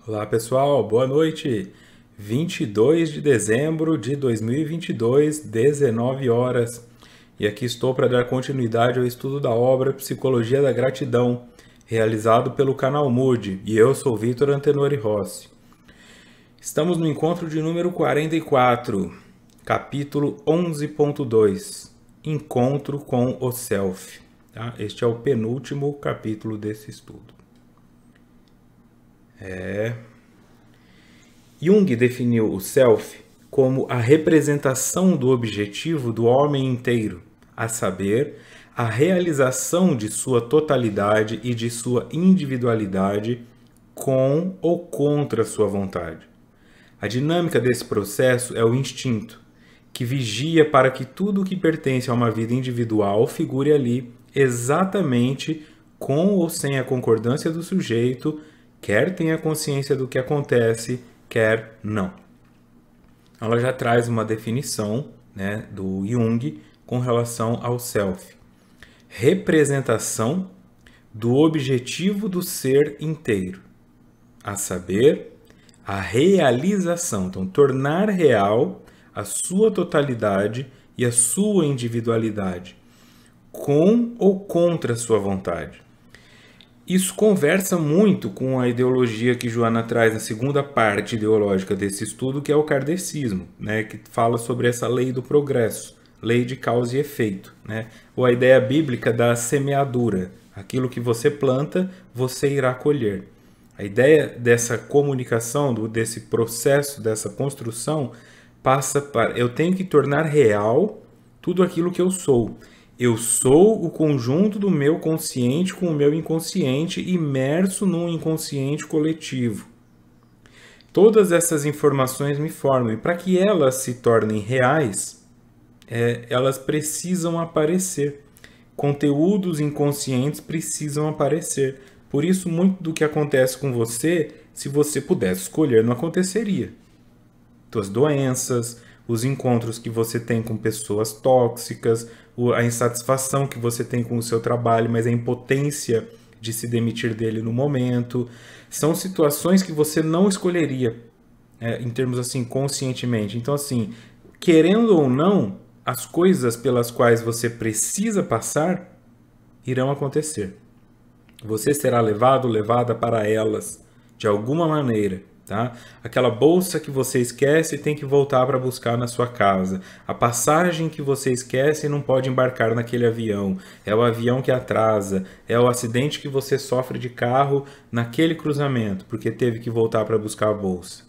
Olá pessoal, boa noite. 22 de dezembro de 2022, 19 horas. E aqui estou para dar continuidade ao estudo da obra Psicologia da Gratidão, realizado pelo canal Mood, e eu sou Vitor Antenori Rossi. Estamos no encontro de número 44, capítulo 11.2, Encontro com o Self. Tá? Este é o penúltimo capítulo desse estudo. Jung definiu o Self como a representação do objetivo do homem inteiro, a saber, a realização de sua totalidade e de sua individualidade com ou contra sua vontade. A dinâmica desse processo é o instinto, que vigia para que tudo o que pertence a uma vida individual figure ali exatamente com ou sem a concordância do sujeito, quer tenha consciência do que acontece, quer não. Ela já traz uma definição, do Jung com relação ao self. Representação do objetivo do ser inteiro, a saber, a realização. Então, tornar real a sua totalidade e a sua individualidade, com ou contra a sua vontade. Isso conversa muito com a ideologia que Joana traz na segunda parte ideológica desse estudo, que é o kardecismo, que fala sobre essa lei do progresso, lei de causa e efeito, ou a ideia bíblica da semeadura. Aquilo que você planta, você irá colher. A ideia dessa comunicação, desse processo, dessa construção, passa para eu tenho que tornar real tudo aquilo que eu sou. Eu sou o conjunto do meu consciente com o meu inconsciente imerso num inconsciente coletivo. Todas essas informações me formam e para que elas se tornem reais, elas precisam aparecer. Conteúdos inconscientes precisam aparecer. Por isso, muito do que acontece com você, se você pudesse escolher, não aconteceria. Suas doenças, os encontros que você tem com pessoas tóxicas, a insatisfação que você tem com o seu trabalho, mas a impotência de se demitir dele no momento, são situações que você não escolheria, em termos assim, conscientemente. Então, assim, querendo ou não, as coisas pelas quais você precisa passar irão acontecer. Você será levado, levada para elas, de alguma maneira. Tá? Aquela bolsa que você esquece tem que voltar para buscar na sua casa. A passagem que você esquece não pode embarcar naquele avião. É o avião que atrasa. É o acidente que você sofre de carro naquele cruzamento, porque teve que voltar para buscar a bolsa.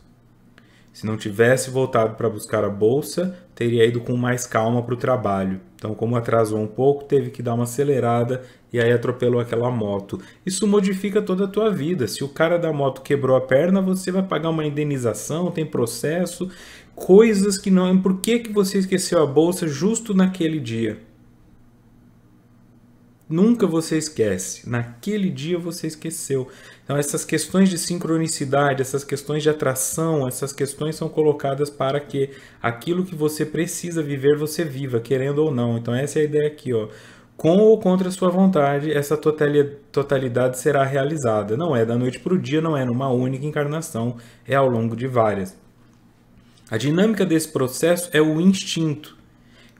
Se não tivesse voltado para buscar a bolsa, teria ido com mais calma para o trabalho. Então, como atrasou um pouco, teve que dar uma acelerada e aí atropelou aquela moto. Isso modifica toda a tua vida. Se o cara da moto quebrou a perna, você vai pagar uma indenização, tem processo, coisas que não... Por que você esqueceu a bolsa justo naquele dia? Nunca você esquece. Naquele dia você esqueceu. Então, essas questões de sincronicidade, essas questões de atração, essas questões são colocadas para que aquilo que você precisa viver, você viva, querendo ou não. Então, essa é a ideia aqui, ó. Com ou contra a sua vontade, essa totalidade será realizada. Não é da noite para o dia, não é numa única encarnação, é ao longo de várias. A dinâmica desse processo é o instinto,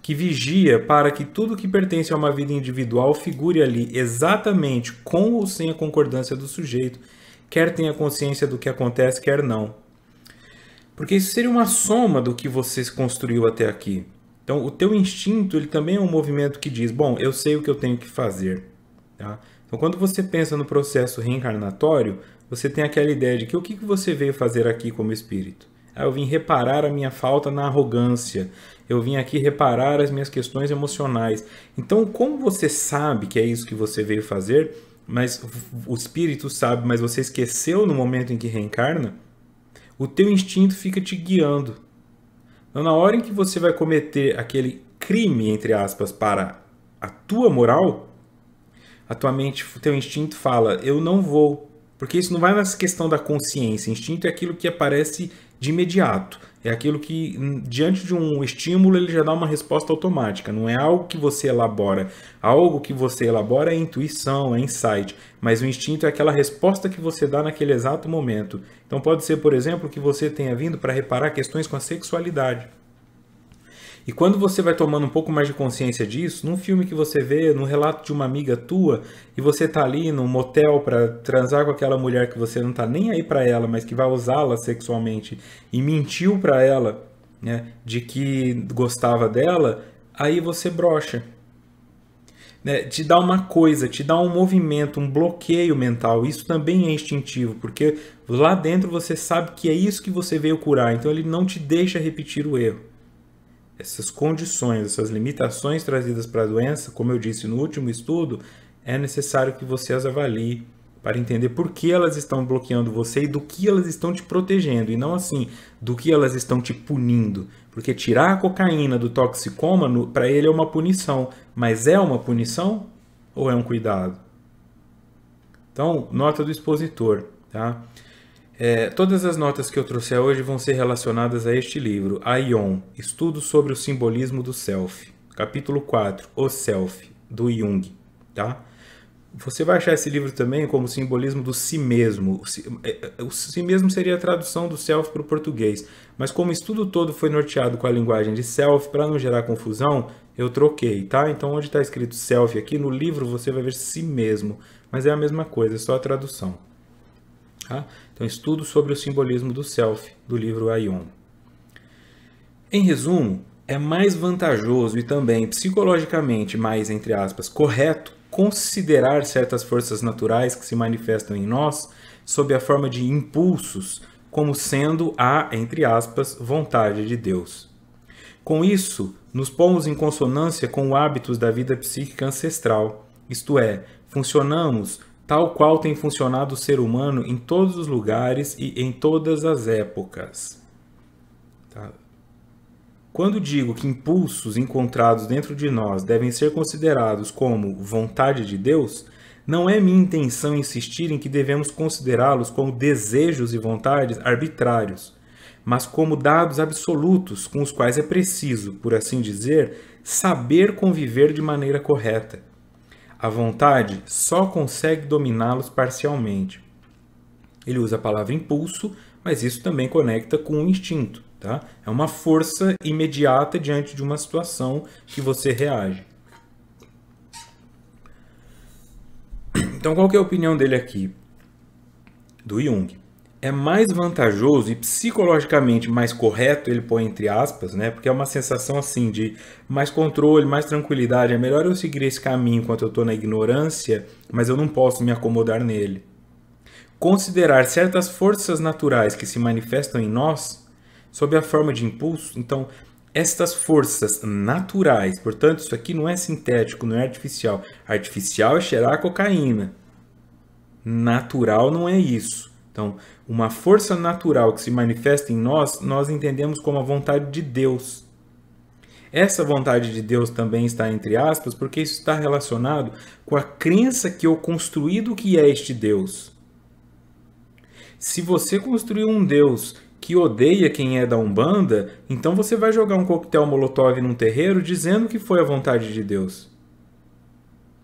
que vigia para que tudo que pertence a uma vida individual figure ali exatamente com ou sem a concordância do sujeito, quer tenha consciência do que acontece, quer não. Porque isso seria uma soma do que você construiu até aqui. Então, o teu instinto ele também é um movimento que diz, bom, eu sei o que eu tenho que fazer. Tá? Então, quando você pensa no processo reencarnatório, você tem aquela ideia de que o que você veio fazer aqui como espírito? Eu vim reparar a minha falta na arrogância. Eu vim aqui reparar as minhas questões emocionais. Então, como você sabe que é isso que você veio fazer, mas o espírito sabe, mas você esqueceu no momento em que reencarna, o teu instinto fica te guiando. Então, na hora em que você vai cometer aquele crime, entre aspas, para a tua moral, a tua mente, o teu instinto fala, eu não vou. Porque isso não vai nessa questão da consciência. Instinto é aquilo que aparece de imediato. É aquilo que, diante de um estímulo, ele já dá uma resposta automática. Não é algo que você elabora. Algo que você elabora é intuição, é insight. Mas o instinto é aquela resposta que você dá naquele exato momento. Então pode ser, por exemplo, que você tenha vindo para reparar questões com a sexualidade. E quando você vai tomando um pouco mais de consciência disso, num filme que você vê, num relato de uma amiga tua, e você tá ali num motel para transar com aquela mulher que você não tá nem aí para ela, mas que vai usá-la sexualmente, e mentiu para ela, né, de que gostava dela, aí você brocha. Né, te dá uma coisa, te dá um movimento, um bloqueio mental. Isso também é instintivo, porque lá dentro você sabe que é isso que você veio curar, então ele não te deixa repetir o erro. Essas condições, essas limitações trazidas para a doença, como eu disse no último estudo, é necessário que você as avalie para entender por que elas estão bloqueando você e do que elas estão te protegendo, e não assim, do que elas estão te punindo. Porque tirar a cocaína do toxicômano, para ele é uma punição, mas é uma punição ou é um cuidado? Então, nota do expositor, tá? Todas as notas que eu trouxe hoje vão ser relacionadas a este livro, Aion, Estudo sobre o Simbolismo do Self. Capítulo 4, O Self, do Jung. Tá? Você vai achar esse livro também como simbolismo do si mesmo. O si mesmo seria a tradução do self para o português. Mas como o estudo todo foi norteado com a linguagem de self, para não gerar confusão, eu troquei. Tá? Então onde está escrito self aqui, no livro você vai ver si mesmo. Mas é a mesma coisa, é só a tradução. Tá? Então, estudo sobre o simbolismo do self, do livro Aion. Em resumo, é mais vantajoso e também psicologicamente mais, entre aspas, correto considerar certas forças naturais que se manifestam em nós sob a forma de impulsos, como sendo a, entre aspas, vontade de Deus. Com isso, nos pomos em consonância com hábitos da vida psíquica ancestral, isto é, funcionamos tal qual tem funcionado o ser humano em todos os lugares e em todas as épocas. Tá? Quando digo que impulsos encontrados dentro de nós devem ser considerados como vontade de Deus, não é minha intenção insistir em que devemos considerá-los como desejos e vontades arbitrários, mas como dados absolutos com os quais é preciso, por assim dizer, saber conviver de maneira correta. A vontade só consegue dominá-los parcialmente. Ele usa a palavra impulso, mas isso também conecta com o instinto. Tá? É uma força imediata diante de uma situação que você reage. Então, qual que é a opinião dele aqui? Do Jung. É mais vantajoso e psicologicamente mais correto, ele põe entre aspas, né? Porque é uma sensação assim de mais controle, mais tranquilidade. É melhor eu seguir esse caminho enquanto eu estou na ignorância, mas eu não posso me acomodar nele. Considerar certas forças naturais que se manifestam em nós sob a forma de impulso. Então, estas forças naturais, portanto, isso aqui não é sintético, não é artificial. Artificial é cheirar cocaína. Natural não é isso. Então, uma força natural que se manifesta em nós, nós entendemos como a vontade de Deus. Essa vontade de Deus também está entre aspas, porque isso está relacionado com a crença que eu construí do que é este Deus. Se você construiu um Deus que odeia quem é da Umbanda, então você vai jogar um coquetel Molotov num terreiro dizendo que foi a vontade de Deus.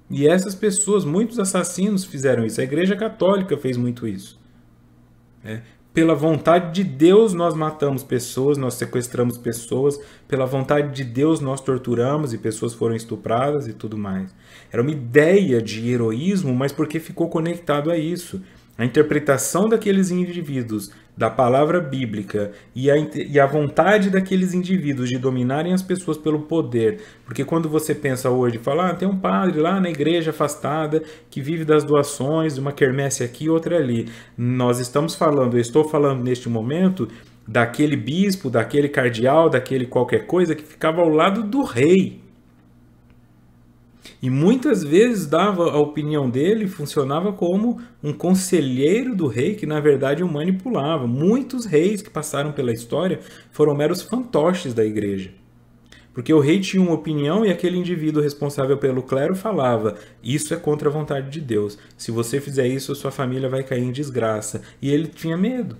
E essas pessoas, muitos assassinos fizeram isso. A Igreja Católica fez muito isso. Pela vontade de Deus nós matamos pessoas, nós sequestramos pessoas, pela vontade de Deus nós torturamos e pessoas foram estupradas e tudo mais. Era uma ideia de heroísmo, mas porque ficou conectado a isso. A interpretação daqueles indivíduos da palavra bíblica e a vontade daqueles indivíduos de dominarem as pessoas pelo poder. Porque quando você pensa hoje, fala, tem um padre lá na igreja afastada que vive das doações, uma quermesse aqui, outra ali. Nós estamos falando, eu estou falando neste momento daquele bispo, daquele cardeal, daquele qualquer coisa que ficava ao lado do rei. E muitas vezes dava a opinião dele, funcionava como um conselheiro do rei que na verdade o manipulava. Muitos reis que passaram pela história foram meros fantoches da igreja. Porque o rei tinha uma opinião e aquele indivíduo responsável pelo clero falava: isso é contra a vontade de Deus. Se você fizer isso, sua família vai cair em desgraça. E ele tinha medo.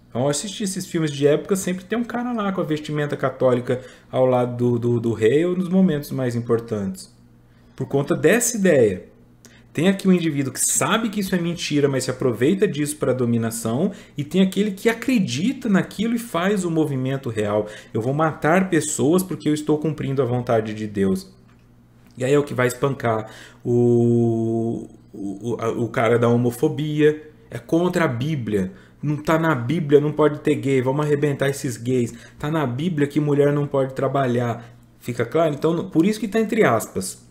Então, ao assistir esses filmes de época, sempre tem um cara lá com a vestimenta católica ao lado do rei ou nos momentos mais importantes. Por conta dessa ideia. Tem aqui um indivíduo que sabe que isso é mentira, mas se aproveita disso para dominação, e tem aquele que acredita naquilo e faz o movimento real. Eu vou matar pessoas porque eu estou cumprindo a vontade de Deus. E aí é o que vai espancar o cara da homofobia. É contra a Bíblia. Não tá na Bíblia, não pode ter gay, vamos arrebentar esses gays. Tá na Bíblia que mulher não pode trabalhar. Fica claro? Então, por isso que está entre aspas.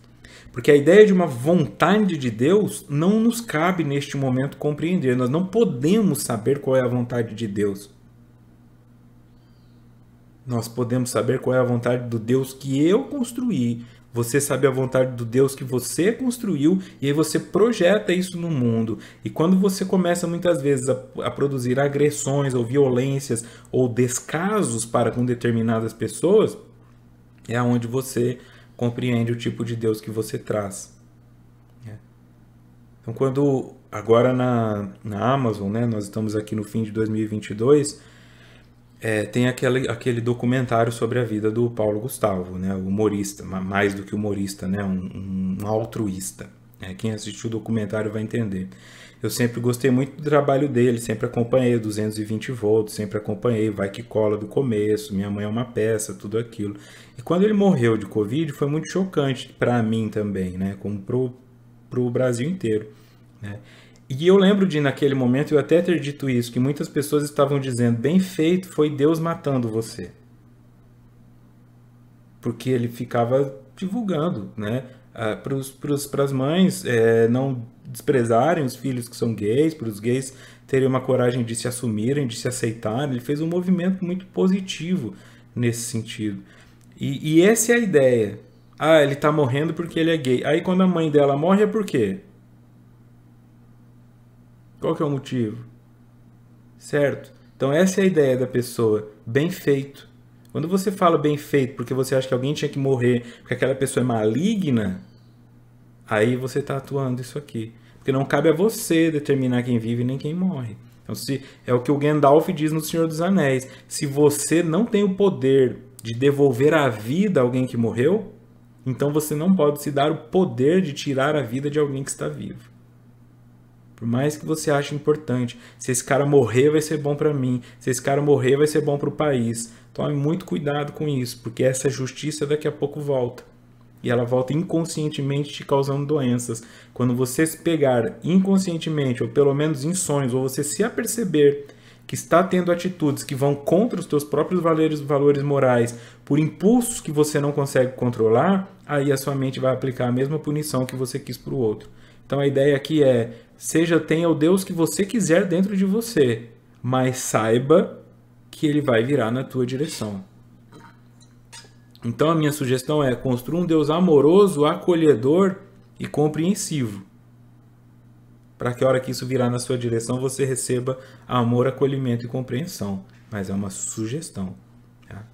Porque a ideia de uma vontade de Deus não nos cabe neste momento compreender. Nós não podemos saber qual é a vontade de Deus. Nós podemos saber qual é a vontade do Deus que eu construí. Você sabe a vontade do Deus que você construiu e aí você projeta isso no mundo. E quando você começa muitas vezes a produzir agressões ou violências ou descasos para com determinadas pessoas, é onde você compreende o tipo de Deus que você traz. Então, quando agora na Amazon, né, nós estamos aqui no fim de 2022, tem aquele documentário sobre a vida do Paulo Gustavo, né, humorista, mais do que humorista, né, um altruísta. Quem assistiu o documentário vai entender. Eu sempre gostei muito do trabalho dele, sempre acompanhei 220 volts, sempre acompanhei Vai Que Cola do começo, Minha Mãe é uma Peça, tudo aquilo. E quando ele morreu de Covid, foi muito chocante para mim também, né? Como pro Brasil inteiro, né? E eu lembro de, naquele momento, eu até ter dito isso, que muitas pessoas estavam dizendo: bem feito, foi Deus matando você. Porque ele ficava divulgando, né? Para as mães não desprezarem os filhos que são gays, para os gays terem uma coragem de se assumirem, de se aceitarem. Ele fez um movimento muito positivo nesse sentido. E essa é a ideia. Ele está morrendo porque ele é gay. Aí quando a mãe dela morre é por quê? Qual que é o motivo? Certo? Então essa é a ideia da pessoa. Bem feito. Quando você fala bem feito porque você acha que alguém tinha que morrer porque aquela pessoa é maligna, aí você está atuando isso aqui. Porque não cabe a você determinar quem vive nem quem morre. Então, é o que o Gandalf diz no Senhor dos Anéis. Se você não tem o poder de devolver a vida a alguém que morreu, então você não pode se dar o poder de tirar a vida de alguém que está vivo. Por mais que você ache importante. Se esse cara morrer, vai ser bom para mim. Se esse cara morrer, vai ser bom para o país. Tome muito cuidado com isso, porque essa justiça daqui a pouco volta. E ela volta inconscientemente te causando doenças. Quando você se pegar inconscientemente, ou pelo menos em sonhos, ou você se aperceber que está tendo atitudes que vão contra os teus próprios valores morais, por impulsos que você não consegue controlar, aí a sua mente vai aplicar a mesma punição que você quis para o outro. Então a ideia aqui é: tenha o Deus que você quiser dentro de você, mas saiba que ele vai virar na tua direção. Então a minha sugestão é: construa um Deus amoroso, acolhedor e compreensivo, para que a hora que isso virar na sua direção você receba amor, acolhimento e compreensão. Mas é uma sugestão. Tá?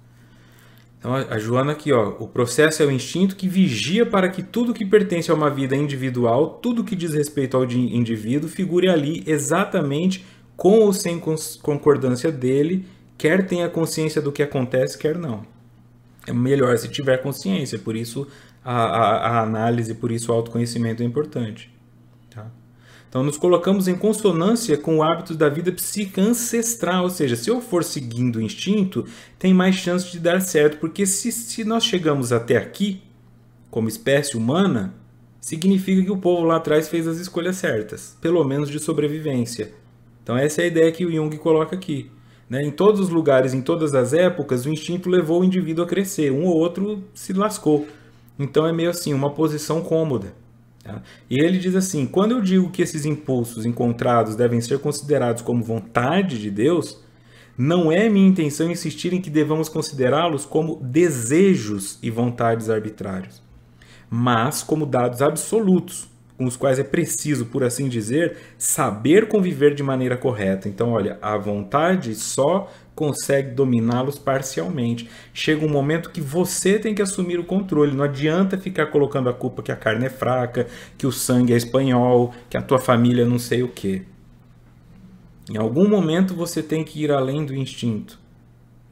Então a Joana aqui, o processo é o instinto que vigia para que tudo que pertence a uma vida individual, tudo que diz respeito ao indivíduo, figure ali exatamente com ou sem concordância dele, quer tenha consciência do que acontece, quer não. É melhor se tiver consciência, por isso a análise, por isso o autoconhecimento é importante. Tá? Então nos colocamos em consonância com o hábito da vida psíquica ancestral, ou seja, se eu for seguindo o instinto, tem mais chance de dar certo, porque se nós chegamos até aqui, como espécie humana, significa que o povo lá atrás fez as escolhas certas, pelo menos de sobrevivência. Então essa é a ideia que o Jung coloca aqui. Em todos os lugares, em todas as épocas, o instinto levou o indivíduo a crescer. Um ou outro se lascou. Então é meio assim, uma posição cômoda. Tá? E ele diz assim: quando eu digo que esses impulsos encontrados devem ser considerados como vontade de Deus, não é minha intenção insistir em que devamos considerá-los como desejos e vontades arbitrários, mas como dados absolutos, com os quais é preciso, por assim dizer, saber conviver de maneira correta. Então, olha, a vontade só consegue dominá-los parcialmente. Chega um momento que você tem que assumir o controle. Não adianta ficar colocando a culpa que a carne é fraca, que o sangue é espanhol, que a tua família não sei o quê. Em algum momento você tem que ir além do instinto.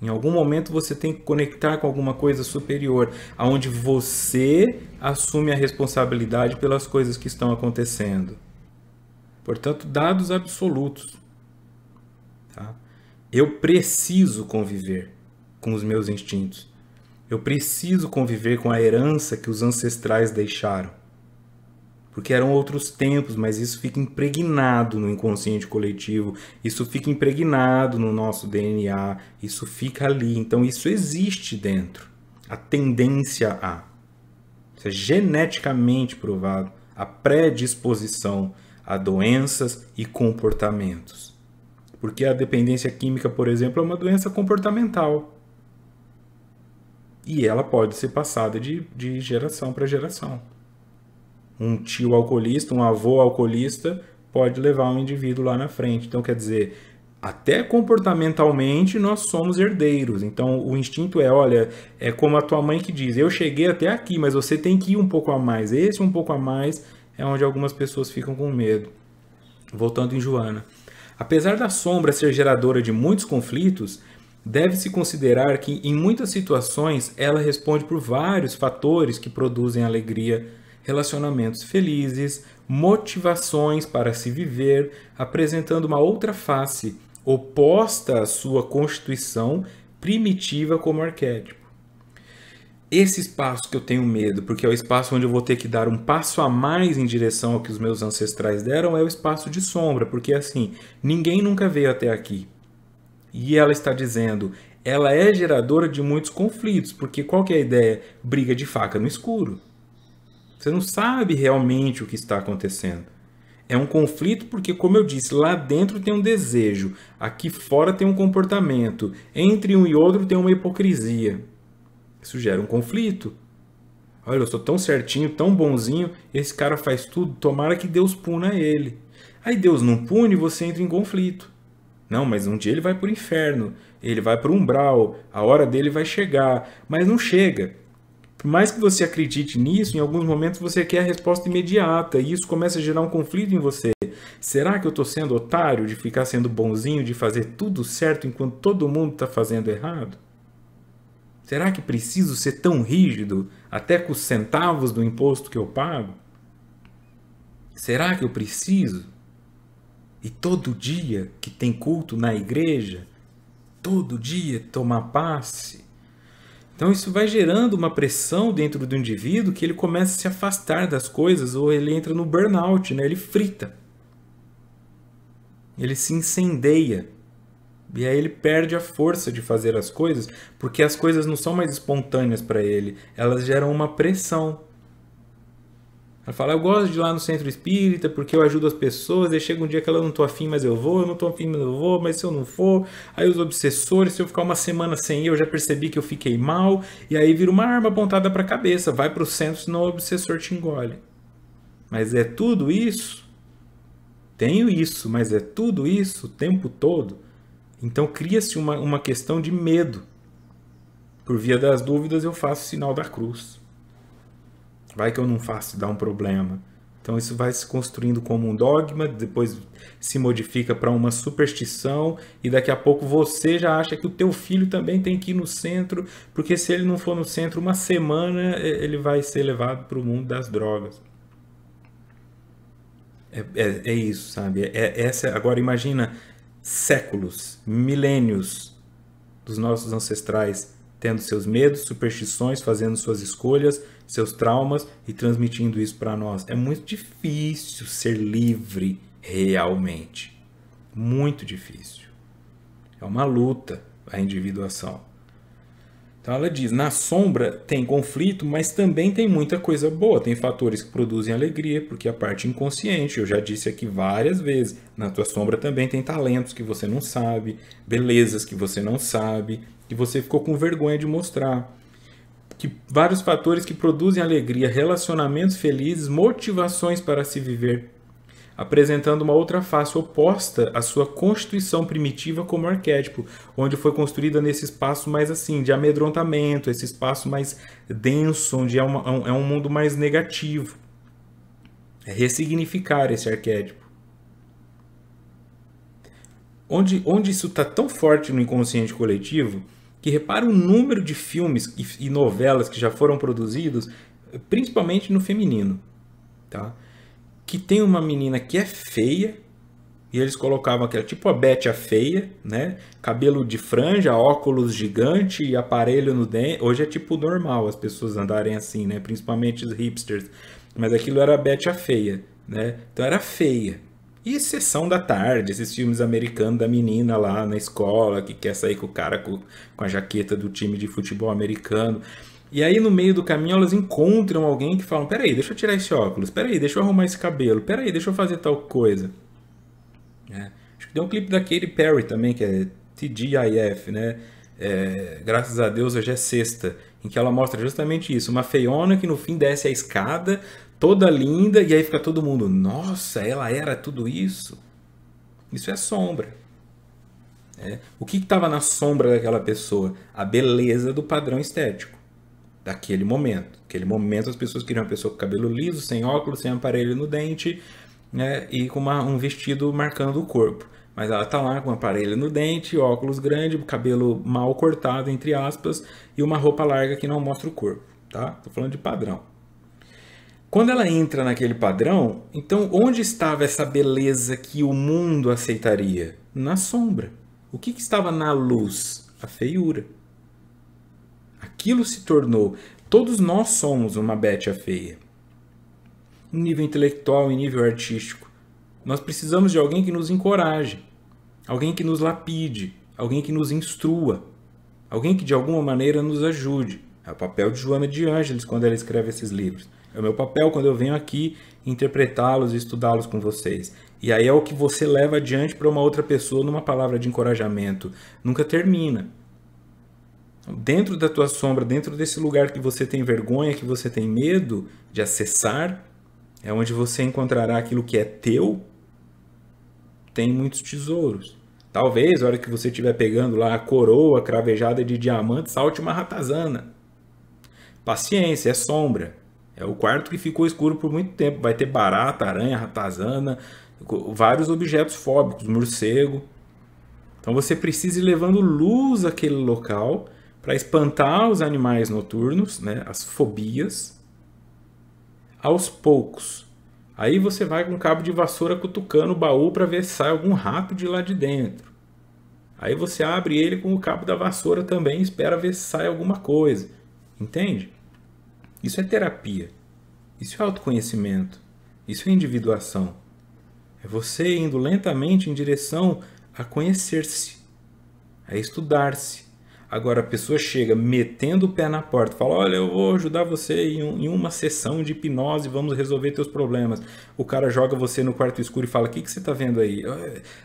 Em algum momento você tem que conectar com alguma coisa superior, onde você assume a responsabilidade pelas coisas que estão acontecendo. Portanto, dados absolutos. Tá? Eu preciso conviver com os meus instintos. Eu preciso conviver com a herança que os ancestrais deixaram. Porque eram outros tempos, mas isso fica impregnado no inconsciente coletivo, isso fica impregnado no nosso DNA, isso fica ali. Então isso existe dentro. A tendência a. Isso é geneticamente provado. A predisposição a doenças e comportamentos. Porque a dependência química, por exemplo, é uma doença comportamental. E ela pode ser passada de geração para geração. Um tio alcoolista, um avô alcoolista pode levar um indivíduo lá na frente. Então, quer dizer, até comportamentalmente nós somos herdeiros. Então, o instinto é, olha, é como a tua mãe que diz, eu cheguei até aqui, mas você tem que ir um pouco a mais. Esse um pouco a mais é onde algumas pessoas ficam com medo. Voltando em Joana. Apesar da sombra ser geradora de muitos conflitos, deve-se considerar que, em muitas situações, ela responde por vários fatores que produzem alegria, relacionamentos felizes, motivações para se viver, apresentando uma outra face, oposta à sua constituição primitiva como arquétipo. Esse espaço que eu tenho medo, porque é o espaço onde eu vou ter que dar um passo a mais em direção ao que os meus ancestrais deram, é o espaço de sombra, porque assim, ninguém nunca veio até aqui. E ela está dizendo, ela é geradora de muitos conflitos, porque qual que é a ideia? Briga de faca no escuro. Você não sabe realmente o que está acontecendo. É um conflito porque, como eu disse, lá dentro tem um desejo, aqui fora tem um comportamento, entre um e outro tem uma hipocrisia. Isso gera um conflito. Olha, eu sou tão certinho, tão bonzinho, esse cara faz tudo, tomara que Deus puna ele. Aí Deus não pune, você entra em conflito. Não, mas um dia ele vai para o inferno, ele vai para o umbral, a hora dele vai chegar, mas não chega. Por mais que você acredite nisso, em alguns momentos você quer a resposta imediata e isso começa a gerar um conflito em você. Será que eu estou sendo otário de ficar sendo bonzinho, de fazer tudo certo enquanto todo mundo está fazendo errado? Será que preciso ser tão rígido, até com os centavos do imposto que eu pago? Será que eu preciso? E todo dia que tem culto na igreja, todo dia tomar passe? Então isso vai gerando uma pressão dentro do indivíduo que ele começa a se afastar das coisas ou ele entra no burnout, né? Ele frita. Ele se incendeia. E aí ele perde a força de fazer as coisas porque as coisas não são mais espontâneas para ele. Elas geram uma pressão. Ela fala, eu gosto de ir lá no centro espírita porque eu ajudo as pessoas, aí chega um dia que ela não tô afim, mas eu vou, eu não tô afim, mas eu vou, mas se eu não for, aí os obsessores, se eu ficar uma semana sem ir, eu já percebi que eu fiquei mal, e aí vira uma arma apontada para a cabeça, vai para o centro, senão o obsessor te engole. Mas é tudo isso? Tenho isso, mas é tudo isso o tempo todo? Então cria-se uma questão de medo. Por via das dúvidas eu faço o sinal da cruz. Vai que eu não faço, dá um problema. Então isso vai se construindo como um dogma, depois se modifica para uma superstição e daqui a pouco você já acha que o teu filho também tem que ir no centro, porque se ele não for no centro uma semana, ele vai ser levado para o mundo das drogas. É isso, sabe? Agora imagina séculos, milênios dos nossos ancestrais tendo seus medos, superstições, fazendo suas escolhas, seus traumas e transmitindo isso para nós. É muito difícil ser livre realmente. Muito difícil. É uma luta a individuação. Então ela diz, na sombra tem conflito, mas também tem muita coisa boa. Tem fatores que produzem alegria, porque a parte inconsciente, eu já disse aqui várias vezes, na tua sombra também tem talentos que você não sabe, belezas que você não sabe, que você ficou com vergonha de mostrar. Que vários fatores que produzem alegria, relacionamentos felizes, motivações para se viver. apresentando uma outra face oposta à sua constituição primitiva como arquétipo, onde foi construída nesse espaço mais assim, de amedrontamento, esse espaço mais denso, onde é um mundo mais negativo. É ressignificar esse arquétipo. Onde isso está tão forte no inconsciente coletivo, que repara o número de filmes e novelas que já foram produzidos, principalmente no feminino, tá? Que tem uma menina que é feia, e eles colocavam aquela tipo a Betty a feia, né? Cabelo de franja, óculos gigante e aparelho no dente. Hoje é tipo normal as pessoas andarem assim, né? Principalmente os hipsters. Mas aquilo era a Betty a feia, né? Então era feia. E Sessão da Tarde, esses filmes americanos da menina lá na escola que quer sair com o cara com a jaqueta do time de futebol americano. E aí no meio do caminho elas encontram alguém que falam: peraí, deixa eu tirar esse óculos, peraí, deixa eu arrumar esse cabelo, peraí, deixa eu fazer tal coisa. Acho que tem um clipe da Katy Perry também, que é TGIF, né? Graças a Deus hoje é sexta, em que ela mostra justamente isso, uma feiona que no fim desce a escada, toda linda, e aí fica todo mundo: nossa, ela era tudo isso? Isso é sombra. O que estava na sombra daquela pessoa? A beleza do padrão estético daquele momento. Naquele momento as pessoas queriam uma pessoa com cabelo liso, sem óculos, sem aparelho no dente, né, e com um vestido marcando o corpo. Mas ela tá lá com um aparelho no dente, óculos grande, cabelo mal cortado, entre aspas, e uma roupa larga que não mostra o corpo. Tá? Tô falando de padrão. Quando ela entra naquele padrão, então onde estava essa beleza que o mundo aceitaria? Na sombra. O que estava na luz? A feiura. Aquilo se tornou... Todos nós somos uma Betty a feia. Em nível intelectual, em nível artístico. Nós precisamos de alguém que nos encoraje. Alguém que nos lapide. Alguém que nos instrua. Alguém que de alguma maneira nos ajude. É o papel de Joana de Ângeles quando ela escreve esses livros. É o meu papel quando eu venho aqui interpretá-los e estudá-los com vocês. E aí é o que você leva adiante para uma outra pessoa numa palavra de encorajamento. Nunca termina. Dentro da tua sombra, dentro desse lugar que você tem vergonha, que você tem medo de acessar, é onde você encontrará aquilo que é teu. Tem muitos tesouros. Talvez, na hora que você estiver pegando lá a coroa cravejada de diamante, salte uma ratazana. Paciência, é sombra. É o quarto que ficou escuro por muito tempo. Vai ter barata, aranha, ratazana, vários objetos fóbicos, morcego. Então você precisa ir levando luz àquele local para espantar os animais noturnos, né, as fobias, aos poucos. Aí você vai com um cabo de vassoura cutucando o baú para ver se sai algum rato de lá de dentro. Aí você abre ele com o cabo da vassoura também e espera ver se sai alguma coisa. Entende? Isso é terapia. Isso é autoconhecimento. Isso é individuação. É você indo lentamente em direção a conhecer-se, a estudar-se. Agora a pessoa chega metendo o pé na porta, fala: olha, eu vou ajudar você em uma sessão de hipnose, vamos resolver teus problemas. O cara joga você no quarto escuro e fala: o que você está vendo aí?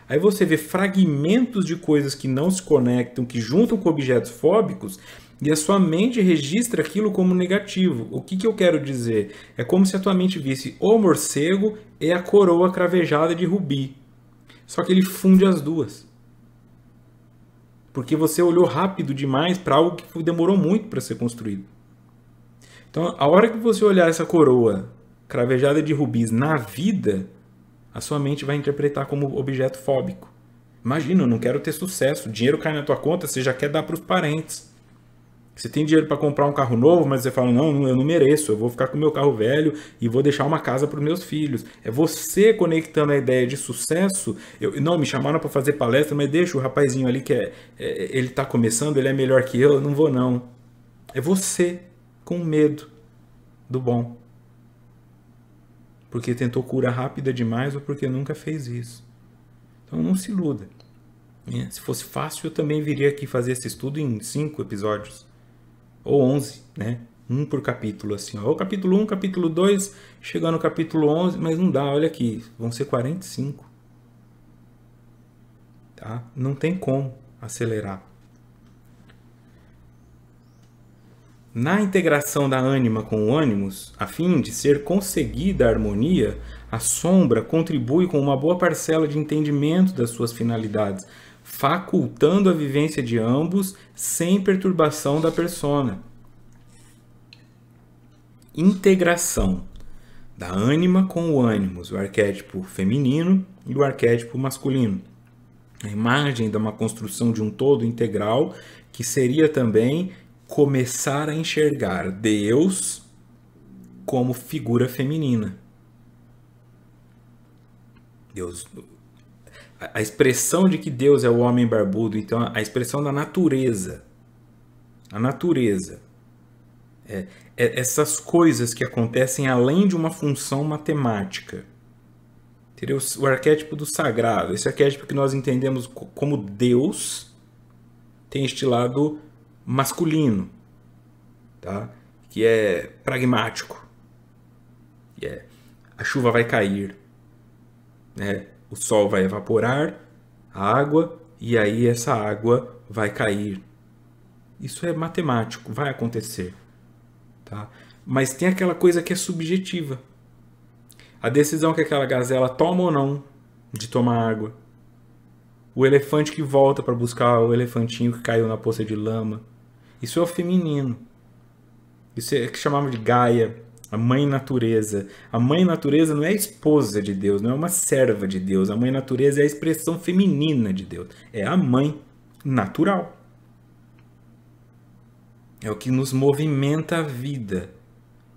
Aí você vê fragmentos de coisas que não se conectam, que juntam com objetos fóbicos, e a sua mente registra aquilo como negativo. O que eu quero dizer? É como se a tua mente visse o morcego e a coroa cravejada de rubi. Só que ele funde as duas. Porque você olhou rápido demais para algo que demorou muito para ser construído. Então, a hora que você olhar essa coroa cravejada de rubis na vida, a sua mente vai interpretar como objeto fóbico. Imagina, eu não quero ter sucesso. O dinheiro cai na tua conta, você já quer dar para os parentes. Você tem dinheiro para comprar um carro novo, mas você fala: não, eu não mereço, eu vou ficar com o meu carro velho e vou deixar uma casa para os meus filhos. É você conectando a ideia de sucesso. Não, me chamaram para fazer palestra, mas deixa o rapazinho ali que ele está começando, ele é melhor que eu não vou não. É você com medo do bom. Porque tentou cura rápida demais ou porque nunca fez isso. Então não se iluda. Se fosse fácil, eu também viria aqui fazer esse estudo em 5 episódios. Ou 11, né? Um por capítulo, assim. Ou capítulo 1, capítulo 2, chegando no capítulo 11, mas não dá, olha aqui, vão ser 45. Tá? Não tem como acelerar. Na integração da ânima com o ânimos, a fim de ser conseguida a harmonia, A sombra contribui com uma boa parcela de entendimento das suas finalidades, facultando a vivência de ambos sem perturbação da persona. Integração da ânima com o ânimos, o arquétipo feminino e o arquétipo masculino. A imagem de uma construção de um todo integral, que seria também começar a enxergar Deus como figura feminina. Deus, a expressão de que Deus é o homem barbudo, então a expressão da natureza. A natureza. Essas coisas que acontecem além de uma função matemática. Entendeu? O arquétipo do sagrado, esse arquétipo que nós entendemos como Deus, tem este lado masculino, tá? Que é pragmático. A chuva vai cair, né? O sol vai evaporar a água e aí essa água vai cair. Isso é matemático, vai acontecer. Tá? Mas tem aquela coisa que é subjetiva. A decisão que aquela gazela toma ou não de tomar água. O elefante que volta para buscar o elefantinho que caiu na poça de lama. Isso é o feminino. Isso é que chamava de Gaia, a mãe natureza. A mãe natureza não é a esposa de Deus, não é uma serva de Deus. A mãe natureza é a expressão feminina de Deus. É a mãe natural. É o que nos movimenta a vida.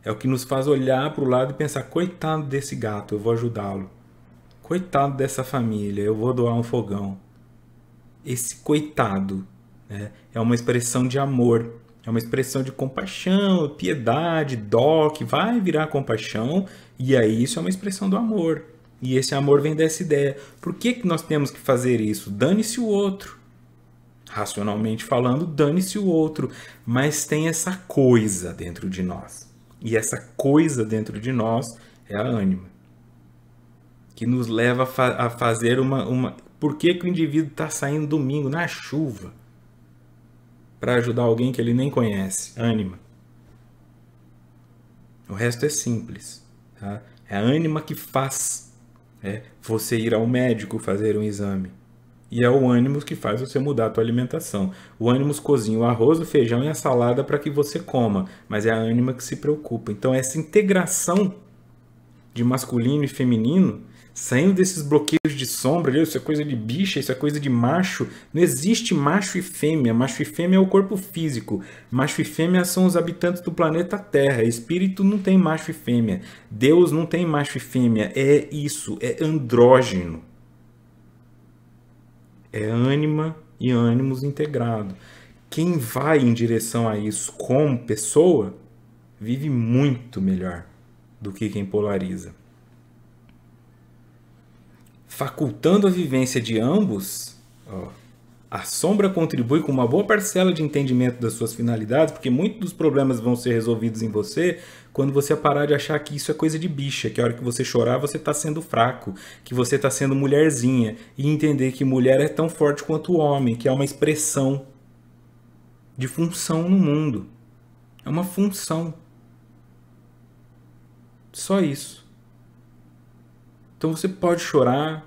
É o que nos faz olhar para o lado e pensar, coitado desse gato, eu vou ajudá-lo. Coitado dessa família, eu vou doar um fogão. Esse coitado, né, é uma expressão de amor, é uma expressão de compaixão, piedade, dó, que vai virar compaixão, e aí isso é uma expressão do amor. E esse amor vem dessa ideia. Por que nós temos que fazer isso? Dane-se o outro. Racionalmente falando, dane-se o outro, mas tem essa coisa dentro de nós. E essa coisa dentro de nós é a ânima, que nos leva a fazer uma... Por que o indivíduo está saindo domingo na chuva para ajudar alguém que ele nem conhece? Ânima. O resto é simples. Tá? É a ânima que faz você ir ao médico fazer um exame. E é o ânimos que faz você mudar a tua alimentação. O ânimos cozinha o arroz, o feijão e a salada para que você coma. Mas é a ânima que se preocupa. Então essa integração de masculino e feminino, saindo desses bloqueios de sombra, isso é coisa de bicha, isso é coisa de macho. Não existe macho e fêmea. Macho e fêmea é o corpo físico. Macho e fêmea são os habitantes do planeta Terra. Espírito não tem macho e fêmea. Deus não tem macho e fêmea. É isso, é andrógeno. É ânima e ânimos integrado. Quem vai em direção a isso como pessoa, vive muito melhor do que quem polariza. Facultando a vivência de ambos, a sombra contribui com uma boa parcela de entendimento das suas finalidades, porque muitos dos problemas vão ser resolvidos em você quando você parar de achar que isso é coisa de bicha, que a hora que você chorar você está sendo fraco, que você está sendo mulherzinha, e entender que mulher é tão forte quanto o homem, que é uma expressão de função no mundo. É uma função. Só isso. Então você pode chorar,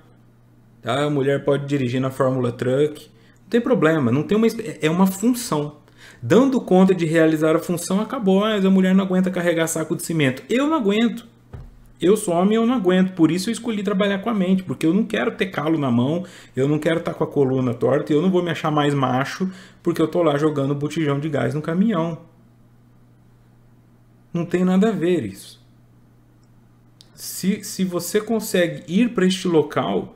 tá? A mulher pode dirigir na Fórmula Truck, não tem problema, não tem é uma função. Dando conta de realizar a função, acabou. Mas a mulher não aguenta carregar saco de cimento. Eu não aguento. Eu sou homem, eu não aguento. Por isso eu escolhi trabalhar com a mente, porque eu não quero ter calo na mão, eu não quero estar com a coluna torta, eu não vou me achar mais macho porque eu tô lá jogando botijão de gás no caminhão. Não tem nada a ver isso. Se você consegue ir para este local,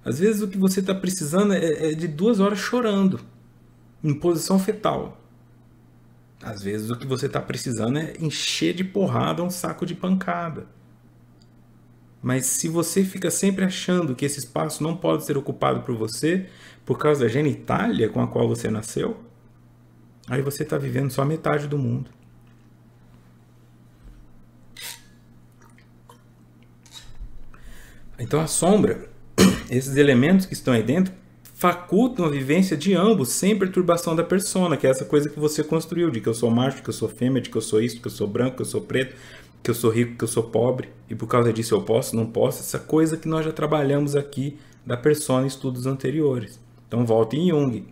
às vezes o que você está precisando é de 2 horas chorando, em posição fetal. Às vezes o que você está precisando é encher de porrada um saco de pancada. Mas se você fica sempre achando que esse espaço não pode ser ocupado por você, por causa da genitália com a qual você nasceu, aí você está vivendo só metade do mundo. Então a sombra, esses elementos que estão aí dentro, facultam a vivência de ambos sem perturbação da persona, que é essa coisa que você construiu, de que eu sou macho, de que eu sou fêmea, de que eu sou isso, de que eu sou branco, de que eu sou preto. que eu sou rico, que eu sou pobre, e por causa disso eu posso, não posso, essa coisa que nós já trabalhamos aqui da persona em estudos anteriores. Então volte em Jung.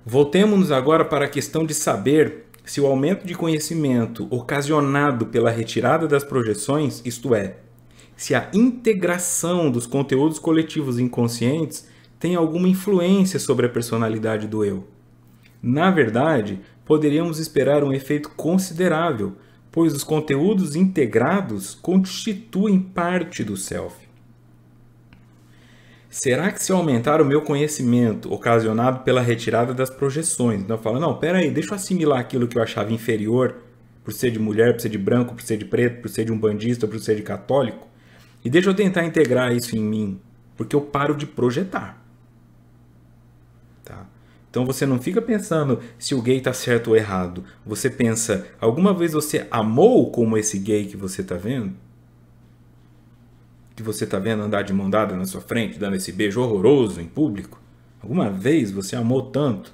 Voltemos agora para a questão de saber se o aumento de conhecimento ocasionado pela retirada das projeções, isto é, se a integração dos conteúdos coletivos inconscientes tem alguma influência sobre a personalidade do eu. Na verdade, poderíamos esperar um efeito considerável, pois os conteúdos integrados constituem parte do self. Será que se eu aumentar o meu conhecimento ocasionado pela retirada das projeções, então eu falo, não, peraí, deixa eu assimilar aquilo que eu achava inferior, por ser de mulher, por ser de branco, por ser de preto, por ser de umbandista, por ser de católico, e deixa eu tentar integrar isso em mim, porque eu paro de projetar. Tá? Então você não fica pensando se o gay está certo ou errado. Você pensa, alguma vez você amou como esse gay que você está vendo? Que você está vendo andar de mão dada na sua frente, dando esse beijo horroroso em público? Alguma vez você amou tanto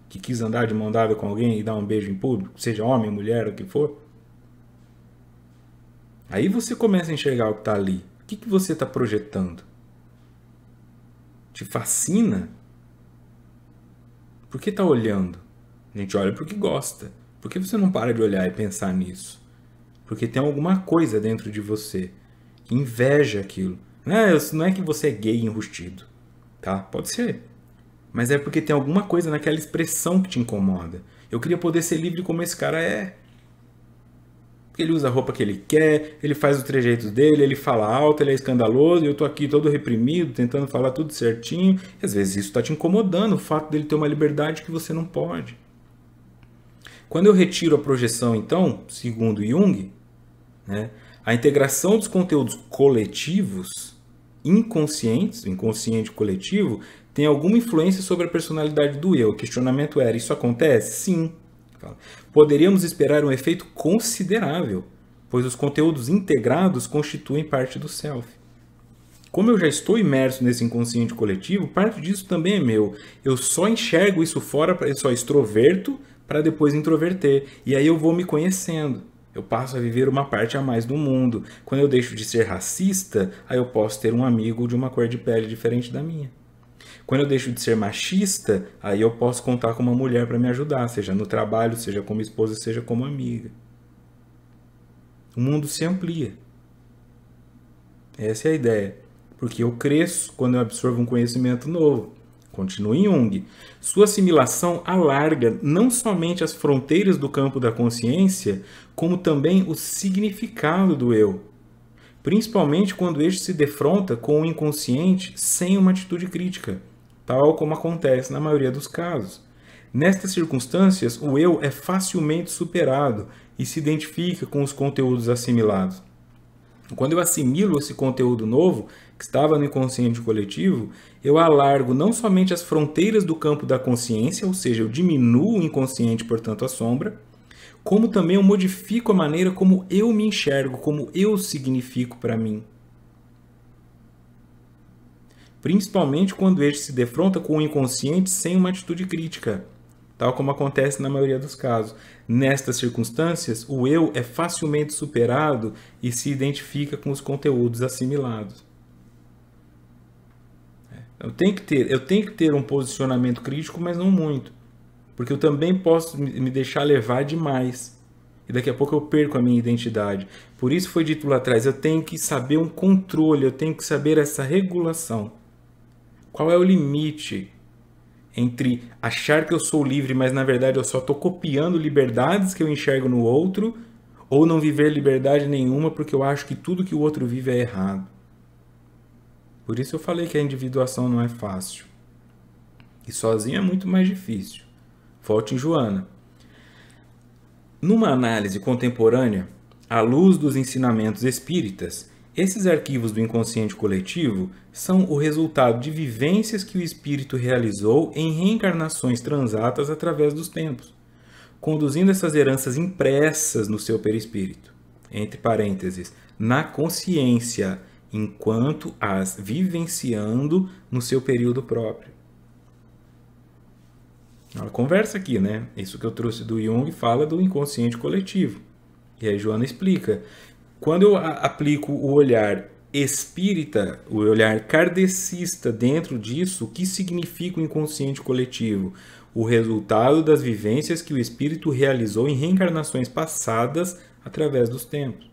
que quis andar de mão dada com alguém e dar um beijo em público, seja homem, mulher, o que for? Aí você começa a enxergar o que está ali. O que você está projetando? Te fascina? Por que está olhando? A gente olha porque gosta. Por que você não para de olhar e pensar nisso? Porque tem alguma coisa dentro de você que inveja aquilo. Não é que você é gay enrustido, tá? Pode ser. Mas é porque tem alguma coisa naquela expressão que te incomoda. Eu queria poder ser livre como esse cara é. Porque ele usa a roupa que ele quer, ele faz os trejeitos dele, ele fala alto, ele é escandaloso, e eu tô aqui todo reprimido, tentando falar tudo certinho. E às vezes isso está te incomodando, o fato dele ter uma liberdade que você não pode. Quando eu retiro a projeção, então, segundo Jung, né, a integração dos conteúdos coletivos, inconscientes, o inconsciente coletivo, tem alguma influência sobre a personalidade do eu. O questionamento era, isso acontece? Sim. Poderíamos esperar um efeito considerável, pois os conteúdos integrados constituem parte do self. Como eu já estou imerso nesse inconsciente coletivo, parte disso também é meu. Eu só enxergo isso fora, eu só extroverto para depois introverter. E aí eu vou me conhecendo. Eu passo a viver uma parte a mais do mundo. Quando eu deixo de ser racista, aí eu posso ter um amigo de uma cor de pele diferente da minha. Quando eu deixo de ser machista, aí eu posso contar com uma mulher para me ajudar, seja no trabalho, seja como esposa, seja como amiga. O mundo se amplia. Essa é a ideia. Porque eu cresço quando eu absorvo um conhecimento novo. Continua em Jung. Sua assimilação alarga não somente as fronteiras do campo da consciência, como também o significado do eu. Principalmente quando este se defronta com o inconsciente sem uma atitude crítica, tal como acontece na maioria dos casos. Nestas circunstâncias, o eu é facilmente superado e se identifica com os conteúdos assimilados. Quando eu assimilo esse conteúdo novo, que estava no inconsciente coletivo, eu alargo não somente as fronteiras do campo da consciência, ou seja, eu diminuo o inconsciente, portanto, a sombra, como também eu modifico a maneira como eu me enxergo, como eu significo para mim. Principalmente quando este se defronta com o inconsciente sem uma atitude crítica, tal como acontece na maioria dos casos. Nestas circunstâncias, o eu é facilmente superado e se identifica com os conteúdos assimilados. Eu tenho que ter um posicionamento crítico, mas não muito. Porque eu também posso me deixar levar demais. E daqui a pouco eu perco a minha identidade. Por isso foi dito lá atrás, eu tenho que saber um controle, eu tenho que saber essa regulação. Qual é o limite entre achar que eu sou livre, mas na verdade eu só estou copiando liberdades que eu enxergo no outro, ou não viver liberdade nenhuma porque eu acho que tudo que o outro vive é errado. Por isso eu falei que a individuação não é fácil. E sozinho é muito mais difícil. Volte em Joana. Numa análise contemporânea, à luz dos ensinamentos espíritas, esses arquivos do inconsciente coletivo são o resultado de vivências que o espírito realizou em reencarnações transatas através dos tempos, conduzindo essas heranças impressas no seu perispírito, entre parênteses, na consciência, enquanto as vivenciando no seu período próprio. Ela conversa aqui, né? Isso que eu trouxe do Jung fala do inconsciente coletivo. E aí Joana explica, Quando eu aplico o olhar espírita, o olhar kardecista dentro disso, o que significa o inconsciente coletivo? O resultado das vivências que o espírito realizou em reencarnações passadas através dos tempos,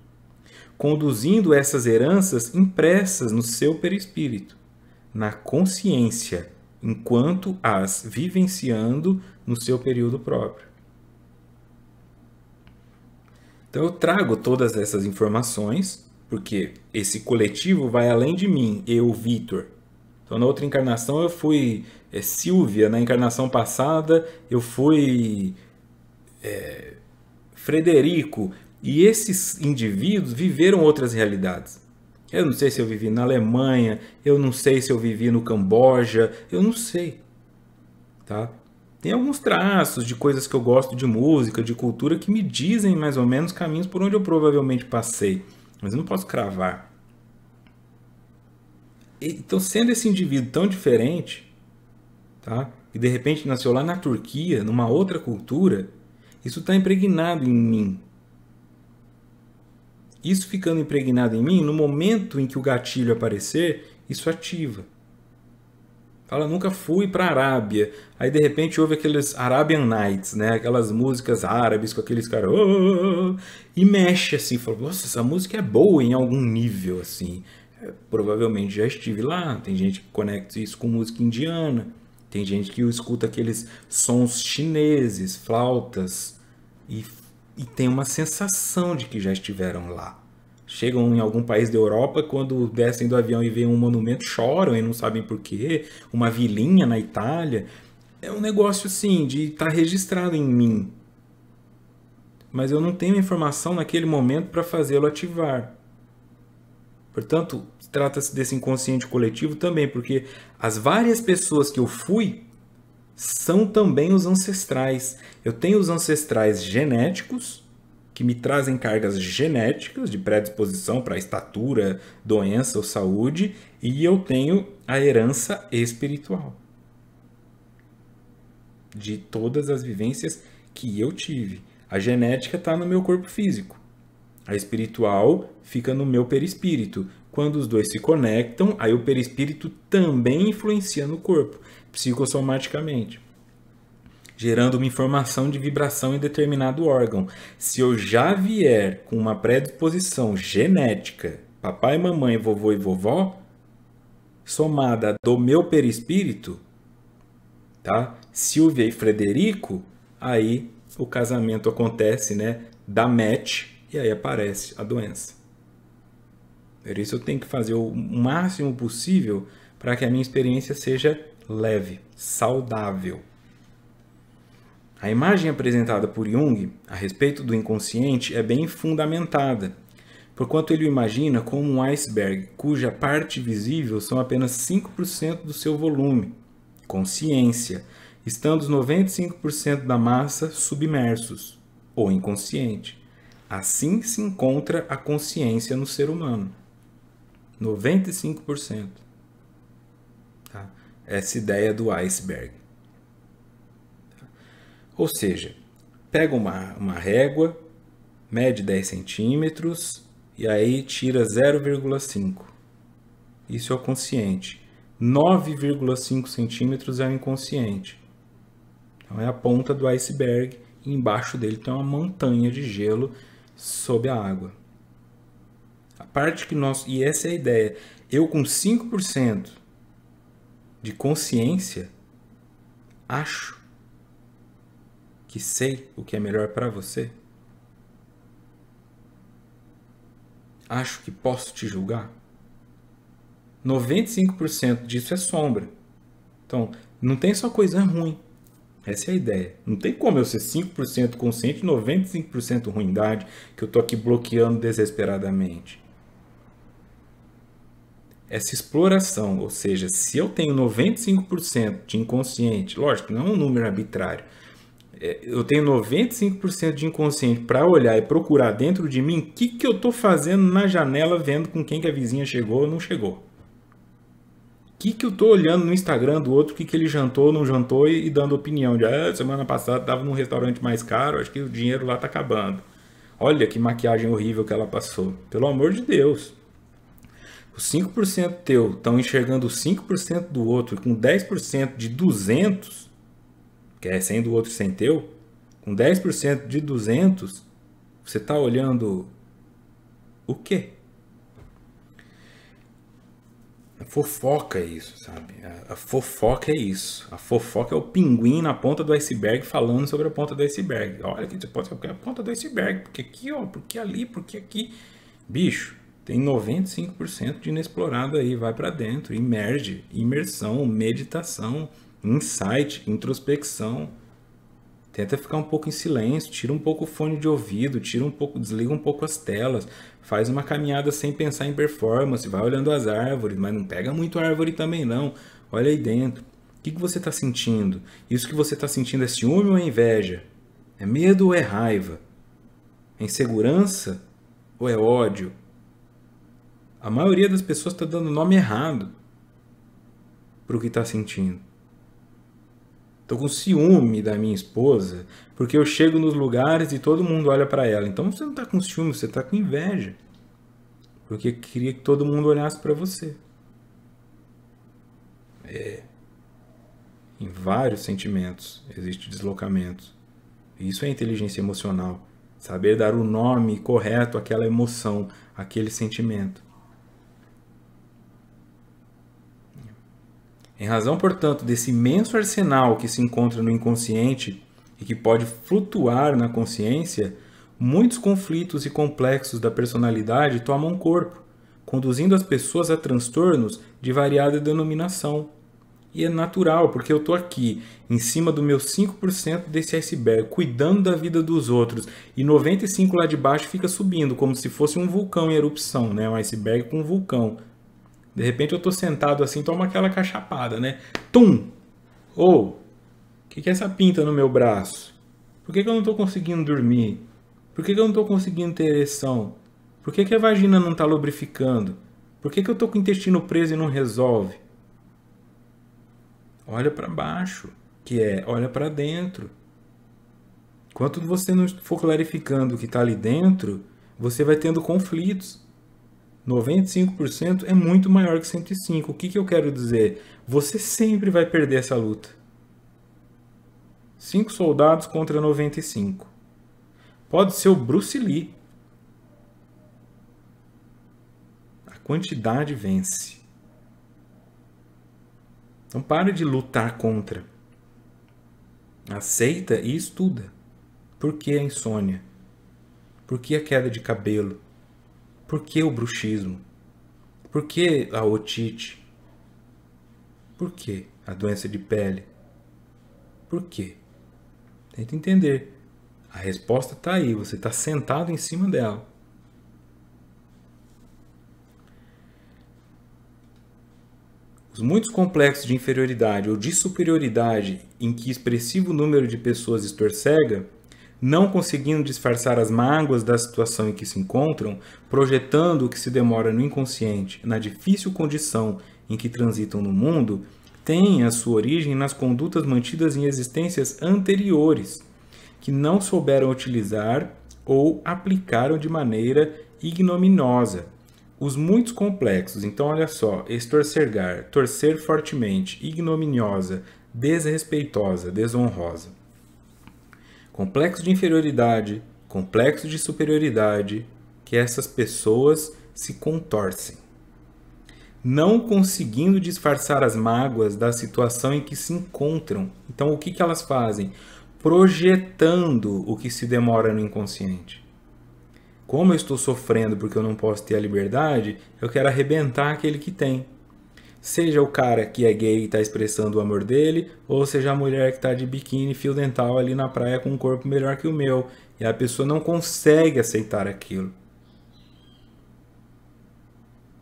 conduzindo essas heranças impressas no seu perispírito, na consciência, enquanto as vivenciando no seu período próprio. Então eu trago todas essas informações, porque esse coletivo vai além de mim, eu, Vitor. Então na outra encarnação eu fui Silvia, na encarnação passada eu fui Frederico, e esses indivíduos viveram outras realidades. Eu não sei se eu vivi na Alemanha, eu não sei se eu vivi no Camboja, eu não sei. Tá? Tem alguns traços de coisas que eu gosto de música, de cultura, que me dizem mais ou menos caminhos por onde eu provavelmente passei. Mas eu não posso cravar. Então, sendo esse indivíduo tão diferente, tá? E de repente nasceu lá na Turquia, numa outra cultura, isso está impregnado em mim. Isso ficando impregnado em mim, no momento em que o gatilho aparecer, isso ativa. Fala, nunca fui para a Arábia. Aí de repente houve aqueles Arabian Nights, né? Aquelas músicas árabes com aqueles caras. Oh, e mexe assim, fala, nossa, essa música é boa em algum nível, assim. Provavelmente já estive lá. Tem gente que conecta isso com música indiana. Tem gente que escuta aqueles sons chineses, flautas. E tem uma sensação de que já estiveram lá. Chegam em algum país da Europa, quando descem do avião e veem um monumento, choram e não sabem por quê. Uma vilinha na Itália. É um negócio assim, de estar registrado em mim. Mas eu não tenho informação naquele momento para fazê-lo ativar. Portanto, trata-se desse inconsciente coletivo também, porque as várias pessoas que eu fui são também os ancestrais. Eu tenho os ancestrais genéticos, que me trazem cargas genéticas de predisposição para estatura, doença ou saúde, e eu tenho a herança espiritual de todas as vivências que eu tive. A genética está no meu corpo físico, a espiritual fica no meu perispírito. Quando os dois se conectam, aí o perispírito também influencia no corpo, psicossomaticamente, gerando uma informação de vibração em determinado órgão. Se eu já vier com uma predisposição genética, papai, mamãe, vovô e vovó, somada do meu perispírito, tá? Silvia e Frederico, aí o casamento acontece, né? Dá match e aí aparece a doença. Por isso eu tenho que fazer o máximo possível para que a minha experiência seja leve, saudável. A imagem apresentada por Jung a respeito do inconsciente é bem fundamentada, porquanto ele o imagina como um iceberg cuja parte visível são apenas 5% do seu volume, consciência, estando os 95% da massa submersos, ou inconsciente. Assim se encontra a consciência no ser humano. 95%. Tá? Essa ideia do iceberg. Ou seja, pega uma régua, mede 10 centímetros e aí tira 0,5. Isso é o consciente. 9,5 centímetros é o inconsciente. Então é a ponta do iceberg e embaixo dele tem uma montanha de gelo sob a água. A parte que nós... E essa é a ideia. Eu com 5% de consciência acho que sei o que é melhor para você? Acho que posso te julgar? 95% disso é sombra. Então, não tem só coisa ruim. Essa é a ideia. Não tem como eu ser 5% consciente e 95% ruindade que eu estou aqui bloqueando desesperadamente. Essa exploração, ou seja, se eu tenho 95% de inconsciente, lógico, não é um número arbitrário, eu tenho 95% de inconsciente para olhar e procurar dentro de mim o que eu estou fazendo na janela vendo com quem que a vizinha chegou ou não chegou. O que eu estou olhando no Instagram do outro, o que ele jantou ou não jantou e dando opinião de semana passada estava num restaurante mais caro, acho que o dinheiro lá está acabando. Olha que maquiagem horrível que ela passou. Pelo amor de Deus. Os 5% teu estão enxergando 5% do outro e com 10% de 200, que é 100 do outro e 100 teu, com 10% de 200, você está olhando o quê? A fofoca é isso, sabe? A fofoca é isso. A fofoca é o pinguim na ponta do iceberg falando sobre a ponta do iceberg. Olha que você pode saber a ponta do iceberg. Porque aqui, ó, porque ali, porque aqui. Bicho, tem 95% de inexplorado aí. Vai pra dentro. Imerge. Imersão, meditação, insight, introspecção. Tenta ficar um pouco em silêncio, tira um pouco o fone de ouvido, desliga um pouco as telas, faz uma caminhada sem pensar em performance, vai olhando as árvores, mas não pega muito a árvore também não. Olha aí dentro. O que você está sentindo? Isso que você está sentindo é ciúme ou é inveja? É medo ou é raiva? É insegurança ou é ódio? A maioria das pessoas está dando nome errado para o que está sentindo. Tô com ciúme da minha esposa, porque eu chego nos lugares e todo mundo olha para ela. Então você não tá com ciúme, você tá com inveja. Porque queria que todo mundo olhasse para você. Em vários sentimentos existe deslocamento. Isso é inteligência emocional. Saber dar o nome correto àquela emoção, àquele sentimento. Em razão, portanto, desse imenso arsenal que se encontra no inconsciente e que pode flutuar na consciência, muitos conflitos e complexos da personalidade tomam corpo, conduzindo as pessoas a transtornos de variada denominação. E é natural, porque eu estou aqui, em cima do meu 5% desse iceberg, cuidando da vida dos outros, e 95% lá de baixo fica subindo, como se fosse um vulcão em erupção, né? Um iceberg com um vulcão. De repente eu tô sentado assim, toma aquela cachapada, né? Tum! Ou, o que é essa pinta no meu braço? Por que eu não tô conseguindo dormir? Por que eu não tô conseguindo ter ereção? Por que a vagina não tá lubrificando? Por que eu tô com o intestino preso e não resolve? Olha para baixo, que é olha para dentro. Enquanto você não for clarificando o que está ali dentro, você vai tendo conflitos. 95% é muito maior que 105%. O que eu quero dizer? Você sempre vai perder essa luta. 5 soldados contra 95. Pode ser o Bruce Lee. A quantidade vence. Então pare de lutar contra. Aceita e estuda. Por que a insônia? Por que a queda de cabelo? Por que o bruxismo? Por que a otite? Por que a doença de pele? Por quê? Tenta entender. A resposta está aí, você está sentado em cima dela. Os muitos complexos de inferioridade ou de superioridade em que expressivo número de pessoas estorcega, não conseguindo disfarçar as mágoas da situação em que se encontram, projetando o que se demora no inconsciente, na difícil condição em que transitam no mundo, têm a sua origem nas condutas mantidas em existências anteriores, que não souberam utilizar ou aplicaram de maneira ignominiosa. Os muitos complexos, então olha só, estorcegar, torcer fortemente, ignominiosa, desrespeitosa, desonrosa. Complexo de inferioridade, complexo de superioridade, que essas pessoas se contorcem, não conseguindo disfarçar as mágoas da situação em que se encontram. Então, o que elas fazem? Projetando o que se demora no inconsciente. Como eu estou sofrendo porque eu não posso ter a liberdade, eu quero arrebentar aquele que tem. Seja o cara que é gay e está expressando o amor dele, ou seja a mulher que está de biquíni, fio dental ali na praia com um corpo melhor que o meu. E a pessoa não consegue aceitar aquilo.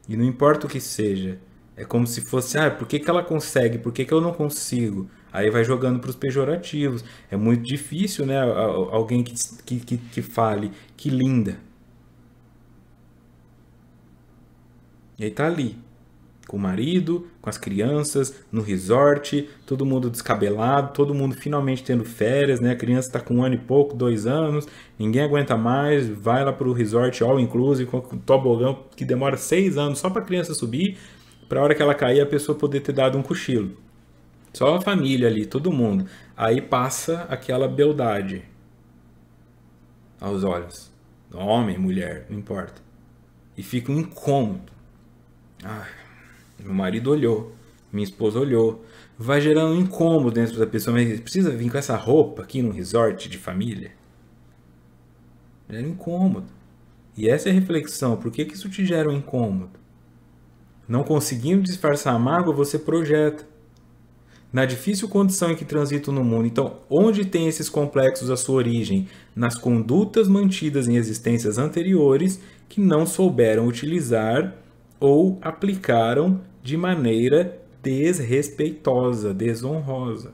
E não importa o que seja. É como se fosse, por que ela consegue? Por que eu não consigo? Aí vai jogando para os pejorativos. É muito difícil, né? Alguém que fale, que linda. E aí tá ali. Com o marido, com as crianças, no resort, todo mundo descabelado, todo mundo finalmente tendo férias, né? A criança está com 1 ano e pouco, 2 anos, ninguém aguenta mais, vai lá para o resort all inclusive com o tobogão que demora 6 anos só para a criança subir, para a hora que ela cair a pessoa poder ter dado um cochilo. Só a família ali, todo mundo. Aí passa aquela beldade aos olhos. Homem, mulher, não importa. E fica um incômodo. Meu marido olhou, minha esposa olhou. Vai gerando um incômodo dentro da pessoa. Mas precisa vir com essa roupa aqui num resort de família? Gera incômodo. E essa é a reflexão. Por que isso te gera um incômodo? Não conseguindo disfarçar a mágoa, você projeta. Na difícil condição em que transito no mundo. Então, onde tem esses complexos a sua origem? Nas condutas mantidas em existências anteriores que não souberam utilizar ou aplicaram de maneira desrespeitosa, desonrosa.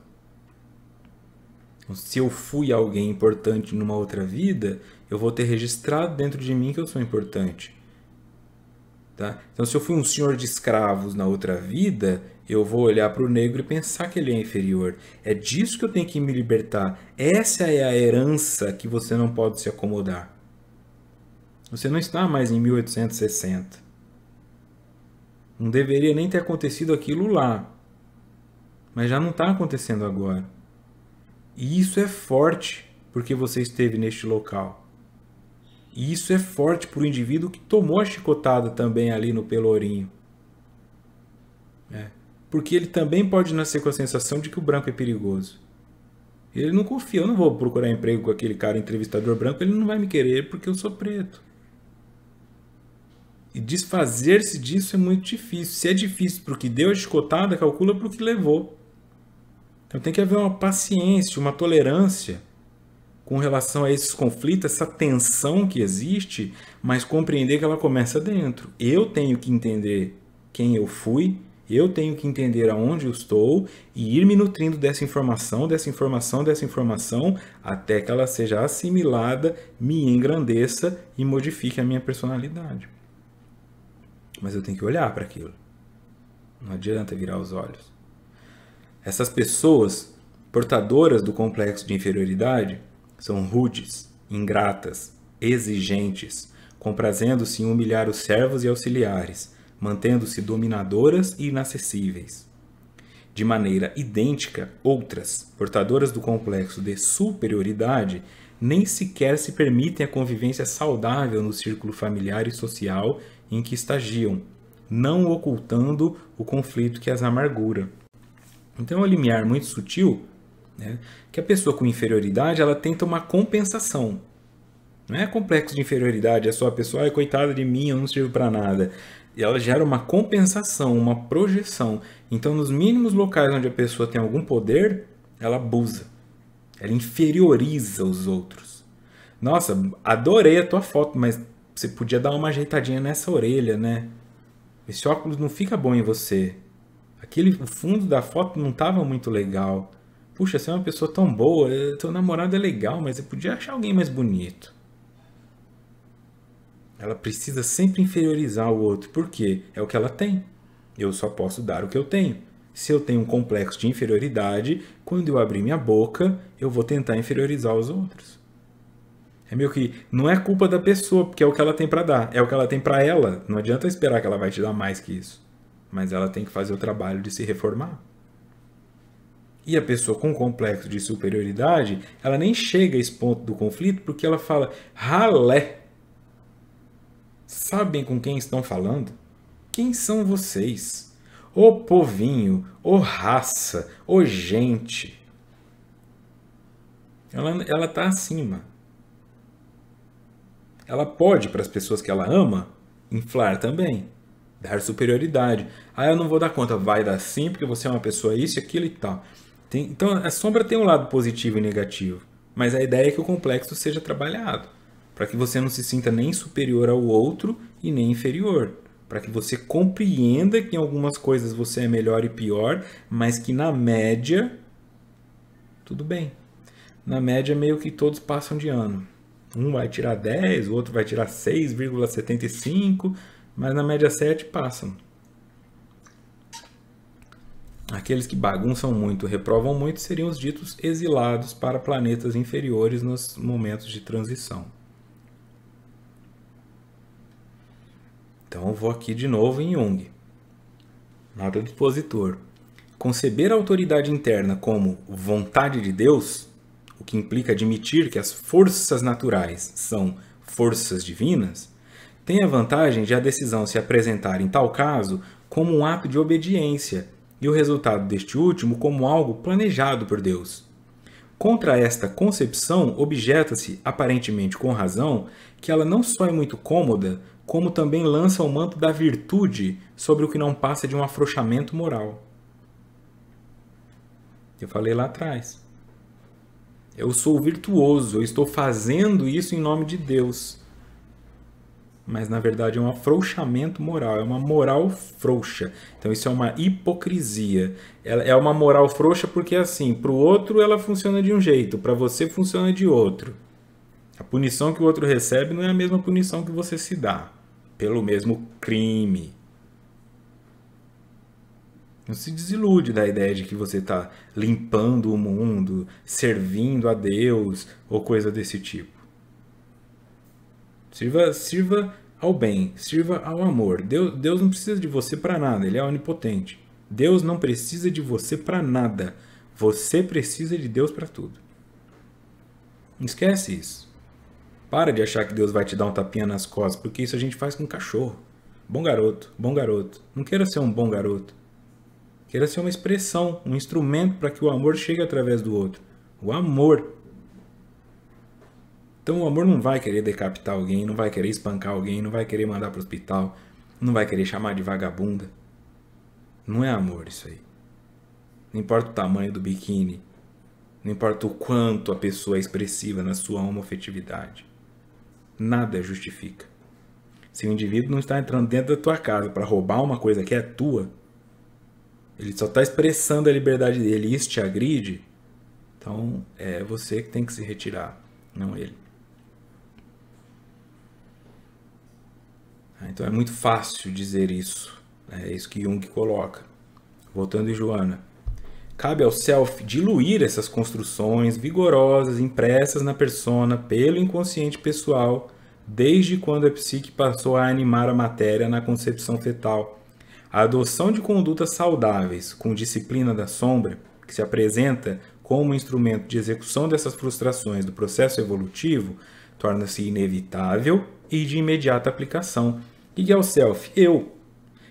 Se eu fui alguém importante numa outra vida, eu vou ter registrado dentro de mim que eu sou importante. Tá? Então, se eu fui um senhor de escravos na outra vida, eu vou olhar para o negro e pensar que ele é inferior. É disso que eu tenho que me libertar. Essa é a herança que você não pode se acomodar. Você não está mais em 1860. Não deveria nem ter acontecido aquilo lá. Mas já não está acontecendo agora. E isso é forte porque você esteve neste local. E isso é forte para o indivíduo que tomou a chicotada também ali no pelourinho. Porque ele também pode nascer com a sensação de que o branco é perigoso. Ele não confia, eu não vou procurar emprego com aquele cara entrevistador branco, ele não vai me querer porque eu sou preto. E desfazer-se disso é muito difícil. Se é difícil para o que deu a chicotada, calcula para o que levou. Então tem que haver uma paciência, uma tolerância com relação a esses conflitos, essa tensão que existe, mas compreender que ela começa dentro. Eu tenho que entender quem eu fui, eu tenho que entender aonde eu estou e ir me nutrindo dessa informação, até que ela seja assimilada, me engrandeça e modifique a minha personalidade. Mas eu tenho que olhar para aquilo. Não adianta virar os olhos. Essas pessoas portadoras do complexo de inferioridade são rudes, ingratas, exigentes, comprazendo-se em humilhar os servos e auxiliares, mantendo-se dominadoras e inacessíveis. De maneira idêntica, outras, portadoras do complexo de superioridade, nem sequer se permitem a convivência saudável no círculo familiar e social em que estagiam, não ocultando o conflito que as amargura. Então é um limiar muito sutil, né, que a pessoa com inferioridade ela tenta uma compensação. Não é complexo de inferioridade, é só a pessoa, coitada de mim, eu não sirvo para nada. E ela gera uma compensação, uma projeção. Então, nos mínimos locais onde a pessoa tem algum poder, ela abusa. Ela inferioriza os outros. Nossa, adorei a tua foto, mas você podia dar uma ajeitadinha nessa orelha, né? Esse óculos não fica bom em você. O fundo da foto não estava muito legal. Puxa, você é uma pessoa tão boa, teu namorado é legal, mas você podia achar alguém mais bonito. Ela precisa sempre inferiorizar o outro. Por quê? É o que ela tem. Eu só posso dar o que eu tenho. Se eu tenho um complexo de inferioridade, quando eu abrir minha boca, eu vou tentar inferiorizar os outros. É meio que não é culpa da pessoa, porque é o que ela tem para dar. É o que ela tem para ela. Não adianta esperar que ela vai te dar mais que isso. Mas ela tem que fazer o trabalho de se reformar. E a pessoa com complexo de superioridade, ela nem chega a esse ponto do conflito porque ela fala, ralé. Sabem com quem estão falando? Quem são vocês? Ô povinho, ô raça, ô gente. Ela está acima. Ela pode, para as pessoas que ela ama, inflar também. Dar superioridade. Eu não vou dar conta. Vai dar sim, porque você é uma pessoa isso, aquilo e tal. Então, a sombra tem um lado positivo e negativo. Mas a ideia é que o complexo seja trabalhado. Para que você não se sinta nem superior ao outro e nem inferior. Para que você compreenda que em algumas coisas você é melhor e pior, mas que na média, tudo bem. Na média, meio que todos passam de ano. Um vai tirar 10, o outro vai tirar 6,75, mas na média 7 passam. Aqueles que bagunçam muito, reprovam muito, seriam os ditos exilados para planetas inferiores nos momentos de transição. Então eu vou aqui de novo em Jung. Nota do expositor. Conceber a autoridade interna como vontade de Deus, o que implica admitir que as forças naturais são forças divinas, tem a vantagem de a decisão se apresentar em tal caso como um ato de obediência e o resultado deste último como algo planejado por Deus. Contra esta concepção, objeta-se, aparentemente com razão, que ela não só é muito cômoda, como também lança o manto da virtude sobre o que não passa de um afrouxamento moral. Eu falei lá atrás. Eu sou virtuoso, eu estou fazendo isso em nome de Deus. Mas na verdade é um afrouxamento moral, é uma moral frouxa. Então isso é uma hipocrisia. É uma moral frouxa porque assim, para o outro ela funciona de um jeito, para você funciona de outro. A punição que o outro recebe não é a mesma punição que você se dá, pelo mesmo crime. Não se desilude da ideia de que você está limpando o mundo, servindo a Deus ou coisa desse tipo. Sirva ao bem, sirva ao amor. Deus não precisa de você para nada, Ele é onipotente. Deus não precisa de você para nada. Você precisa de Deus para tudo. Não esquece isso. Para de achar que Deus vai te dar um tapinha nas costas, porque isso a gente faz com cachorro. Bom garoto, bom garoto. Não queira ser um bom garoto. Queira ser uma expressão, um instrumento para que o amor chegue através do outro. O amor. Então o amor não vai querer decapitar alguém, não vai querer espancar alguém, não vai querer mandar para o hospital, não vai querer chamar de vagabunda. Não é amor isso aí. Não importa o tamanho do biquíni, não importa o quanto a pessoa é expressiva na sua homoafetividade. Nada justifica. Se o indivíduo não está entrando dentro da tua casa para roubar uma coisa que é tua, ele só está expressando a liberdade dele e isso te agride, então é você que tem que se retirar, não ele. Então é muito fácil dizer isso. É isso que Jung coloca. Voltando em Joana. Cabe ao self diluir essas construções vigorosas impressas na persona pelo inconsciente pessoal, desde quando a psique passou a animar a matéria na concepção fetal. A adoção de condutas saudáveis com disciplina da sombra, que se apresenta como instrumento de execução dessas frustrações do processo evolutivo, torna-se inevitável e de imediata aplicação. E ao self,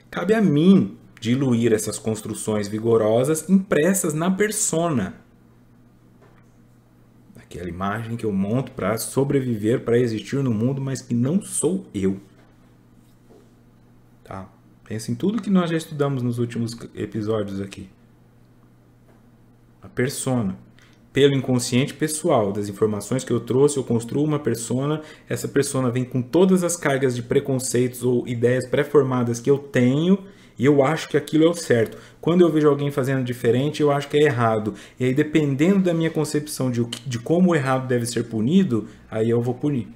cabe a mim diluir essas construções vigorosas impressas na persona. Aquela imagem que eu monto para sobreviver, para existir no mundo, mas que não sou eu. Tá? Pensa em tudo que nós já estudamos nos últimos episódios aqui. A persona. Pelo inconsciente pessoal, das informações que eu trouxe, eu construo uma persona. Essa persona vem com todas as cargas de preconceitos ou ideias pré-formadas que eu tenho e eu acho que aquilo é o certo. Quando eu vejo alguém fazendo diferente, eu acho que é errado. E aí, dependendo da minha concepção de como o errado deve ser punido, aí eu vou punir.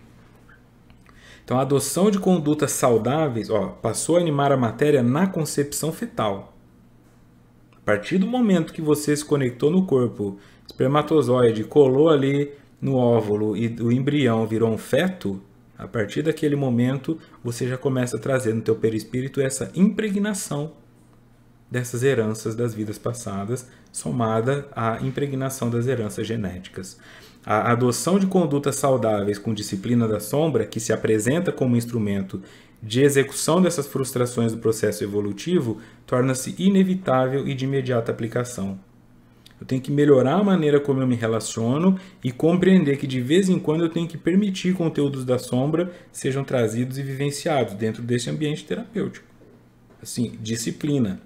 Então, a adoção de condutas saudáveis passou a animar a matéria na concepção fetal. A partir do momento que você se conectou no corpo espermatozoide, colou ali no óvulo e o embrião virou um feto, a partir daquele momento você já começa a trazer no teu perispírito essa impregnação dessas heranças das vidas passadas, somada à impregnação das heranças genéticas. A adoção de condutas saudáveis com disciplina da sombra, que se apresenta como instrumento de execução dessas frustrações do processo evolutivo, torna-se inevitável e de imediata aplicação. Eu tenho que melhorar a maneira como eu me relaciono e compreender que de vez em quando eu tenho que permitir conteúdos da sombra sejam trazidos e vivenciados dentro desse ambiente terapêutico. Assim, disciplina.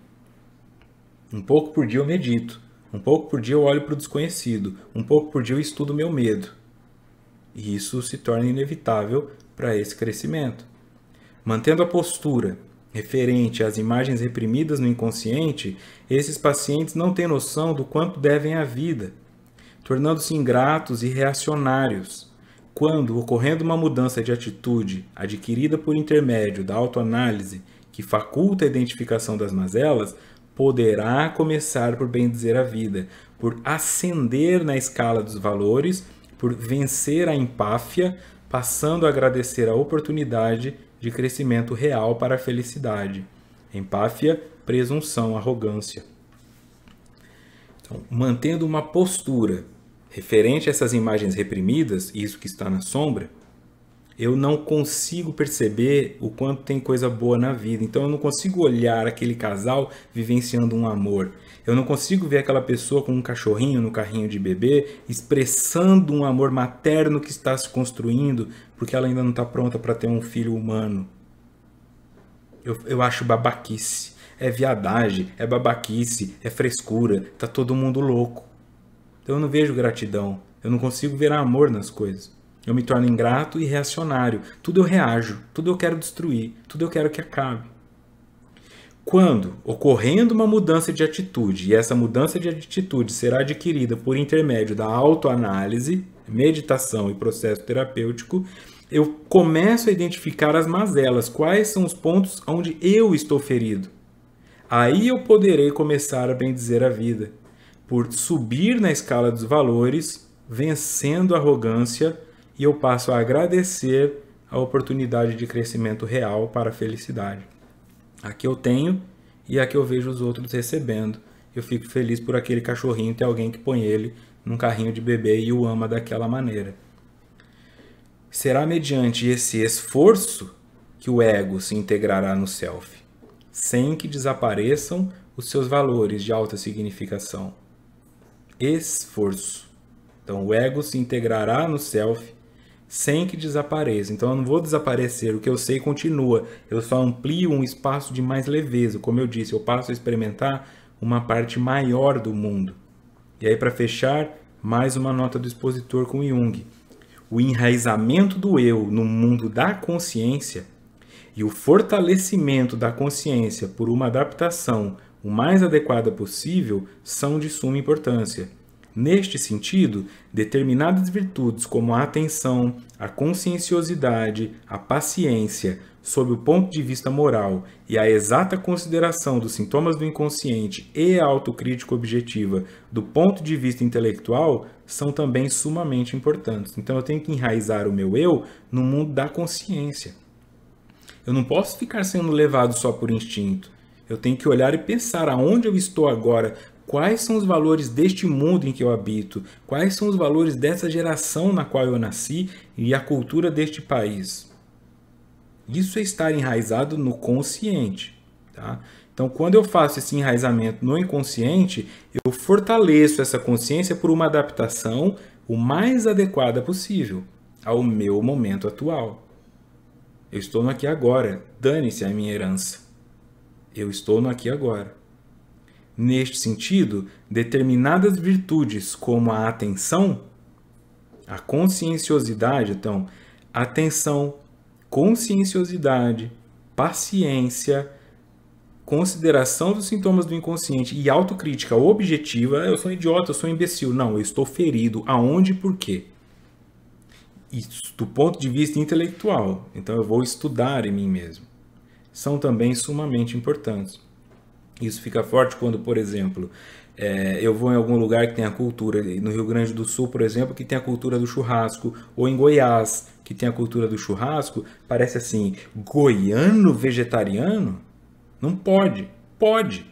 Um pouco por dia eu medito. Um pouco por dia eu olho para o desconhecido. Um pouco por dia eu estudo o meu medo. E isso se torna inevitável para esse crescimento. Mantendo a postura referente às imagens reprimidas no inconsciente, esses pacientes não têm noção do quanto devem à vida, tornando-se ingratos e reacionários. Quando, ocorrendo uma mudança de atitude adquirida por intermédio da autoanálise que faculta a identificação das mazelas, poderá começar por bendizer a vida, por ascender na escala dos valores, por vencer a empáfia, passando a agradecer a oportunidade de crescimento real para a felicidade. Empáfia, presunção, arrogância. Então, mantendo uma postura referente a essas imagens reprimidas, isso que está na sombra, eu não consigo perceber o quanto tem coisa boa na vida. Então eu não consigo olhar aquele casal vivenciando um amor. Eu não consigo ver aquela pessoa com um cachorrinho no carrinho de bebê expressando um amor materno que está se construindo porque ela ainda não está pronta para ter um filho humano. Eu acho babaquice. É viadagem, é babaquice, é frescura. Tá todo mundo louco. Então eu não vejo gratidão. Eu não consigo ver amor nas coisas. Eu me torno ingrato e reacionário. Tudo eu reajo, tudo eu quero destruir, tudo eu quero que acabe. Quando, ocorrendo uma mudança de atitude, e essa mudança de atitude será adquirida por intermédio da autoanálise, meditação e processo terapêutico, eu começo a identificar as mazelas, quais são os pontos onde eu estou ferido. Aí eu poderei começar a bendizer a vida, por subir na escala dos valores, vencendo a arrogância, e eu passo a agradecer a oportunidade de crescimento real para a felicidade. A que eu tenho e a que eu vejo os outros recebendo. Eu fico feliz por aquele cachorrinho ter alguém que põe ele num carrinho de bebê e o ama daquela maneira. Será mediante esse esforço que o ego se integrará no self, sem que desapareçam os seus valores de alta significação. Esforço. Então o ego se integrará no self sem que desapareça. Então eu não vou desaparecer, o que eu sei continua. Eu só amplio um espaço de mais leveza. Como eu disse, eu passo a experimentar uma parte maior do mundo. E aí, para fechar, mais uma nota do expositor com Jung. O enraizamento do eu no mundo da consciência e o fortalecimento da consciência por uma adaptação o mais adequada possível são de suma importância. Neste sentido, determinadas virtudes como a atenção, a conscienciosidade, a paciência, sob o ponto de vista moral, e a exata consideração dos sintomas do inconsciente e a autocrítica objetiva do ponto de vista intelectual são também sumamente importantes. Então eu tenho que enraizar o meu eu no mundo da consciência. Eu não posso ficar sendo levado só por instinto. Eu tenho que olhar e pensar aonde eu estou agora. Quais são os valores deste mundo em que eu habito? Quais são os valores dessa geração na qual eu nasci e a cultura deste país? Isso é estar enraizado no consciente. Tá? Então, quando eu faço esse enraizamento no inconsciente, eu fortaleço essa consciência por uma adaptação o mais adequada possível ao meu momento atual. Eu estou no aqui e agora. Dane-se a minha herança. Eu estou no aqui e agora. Neste sentido, determinadas virtudes como a atenção, a conscienciosidade, então, atenção, conscienciosidade, paciência, consideração dos sintomas do inconsciente e autocrítica objetiva. Eu sou idiota, eu sou imbecil. Não, eu estou ferido. Aonde e por quê? Isso do ponto de vista intelectual. Então eu vou estudar em mim mesmo. São também sumamente importantes. Isso fica forte quando, por exemplo, eu vou em algum lugar que tem a cultura, no Rio Grande do Sul, por exemplo, que tem a cultura do churrasco, ou em Goiás, que tem a cultura do churrasco, parece assim, goiano vegetariano? Não pode. Pode.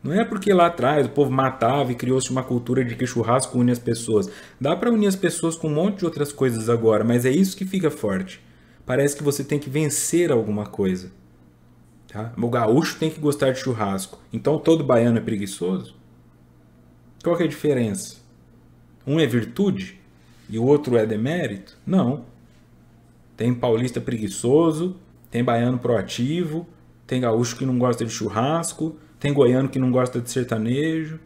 Não é porque lá atrás o povo matava e criou-se uma cultura de que churrasco une as pessoas. Dá para unir as pessoas com um monte de outras coisas agora, mas é isso que fica forte. Parece que você tem que vencer alguma coisa. Tá? O gaúcho tem que gostar de churrasco. Então todo baiano é preguiçoso? Qual que é a diferença? Um é virtude e o outro é demérito? Não. Tem paulista preguiçoso, tem baiano proativo, tem gaúcho que não gosta de churrasco, tem goiano que não gosta de sertanejo.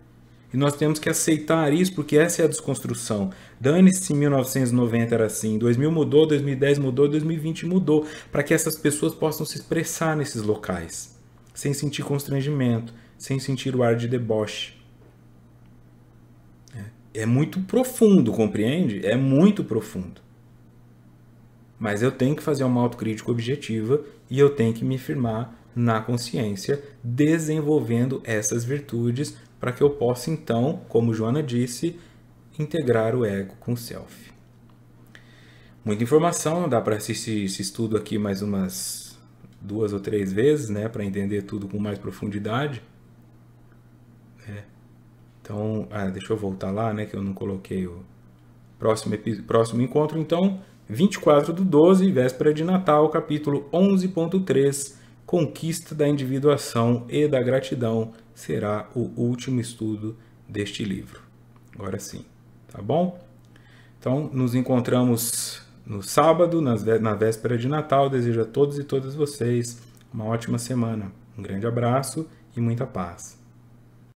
E nós temos que aceitar isso, porque essa é a desconstrução. Dane-se se em 1990 era assim, 2000 mudou, 2010 mudou, 2020 mudou, para que essas pessoas possam se expressar nesses locais, sem sentir constrangimento, sem sentir o ar de deboche. É muito profundo, compreende? É muito profundo. Mas eu tenho que fazer uma autocrítica objetiva e eu tenho que me firmar na consciência, desenvolvendo essas virtudes para que eu possa, então, como Joana disse, integrar o ego com o self. Muita informação, dá para assistir esse estudo aqui mais umas 2 ou 3 vezes, né, para entender tudo com mais profundidade. Então, deixa eu voltar lá, né, que eu não coloquei o próximo encontro. Então, 24/12, véspera de Natal, capítulo 11.3, Conquista da Individuação e da Gratidão, será o último estudo deste livro. Agora sim, tá bom? Então, nos encontramos no sábado, na véspera de Natal. Desejo a todos e todas vocês uma ótima semana. Um grande abraço e muita paz.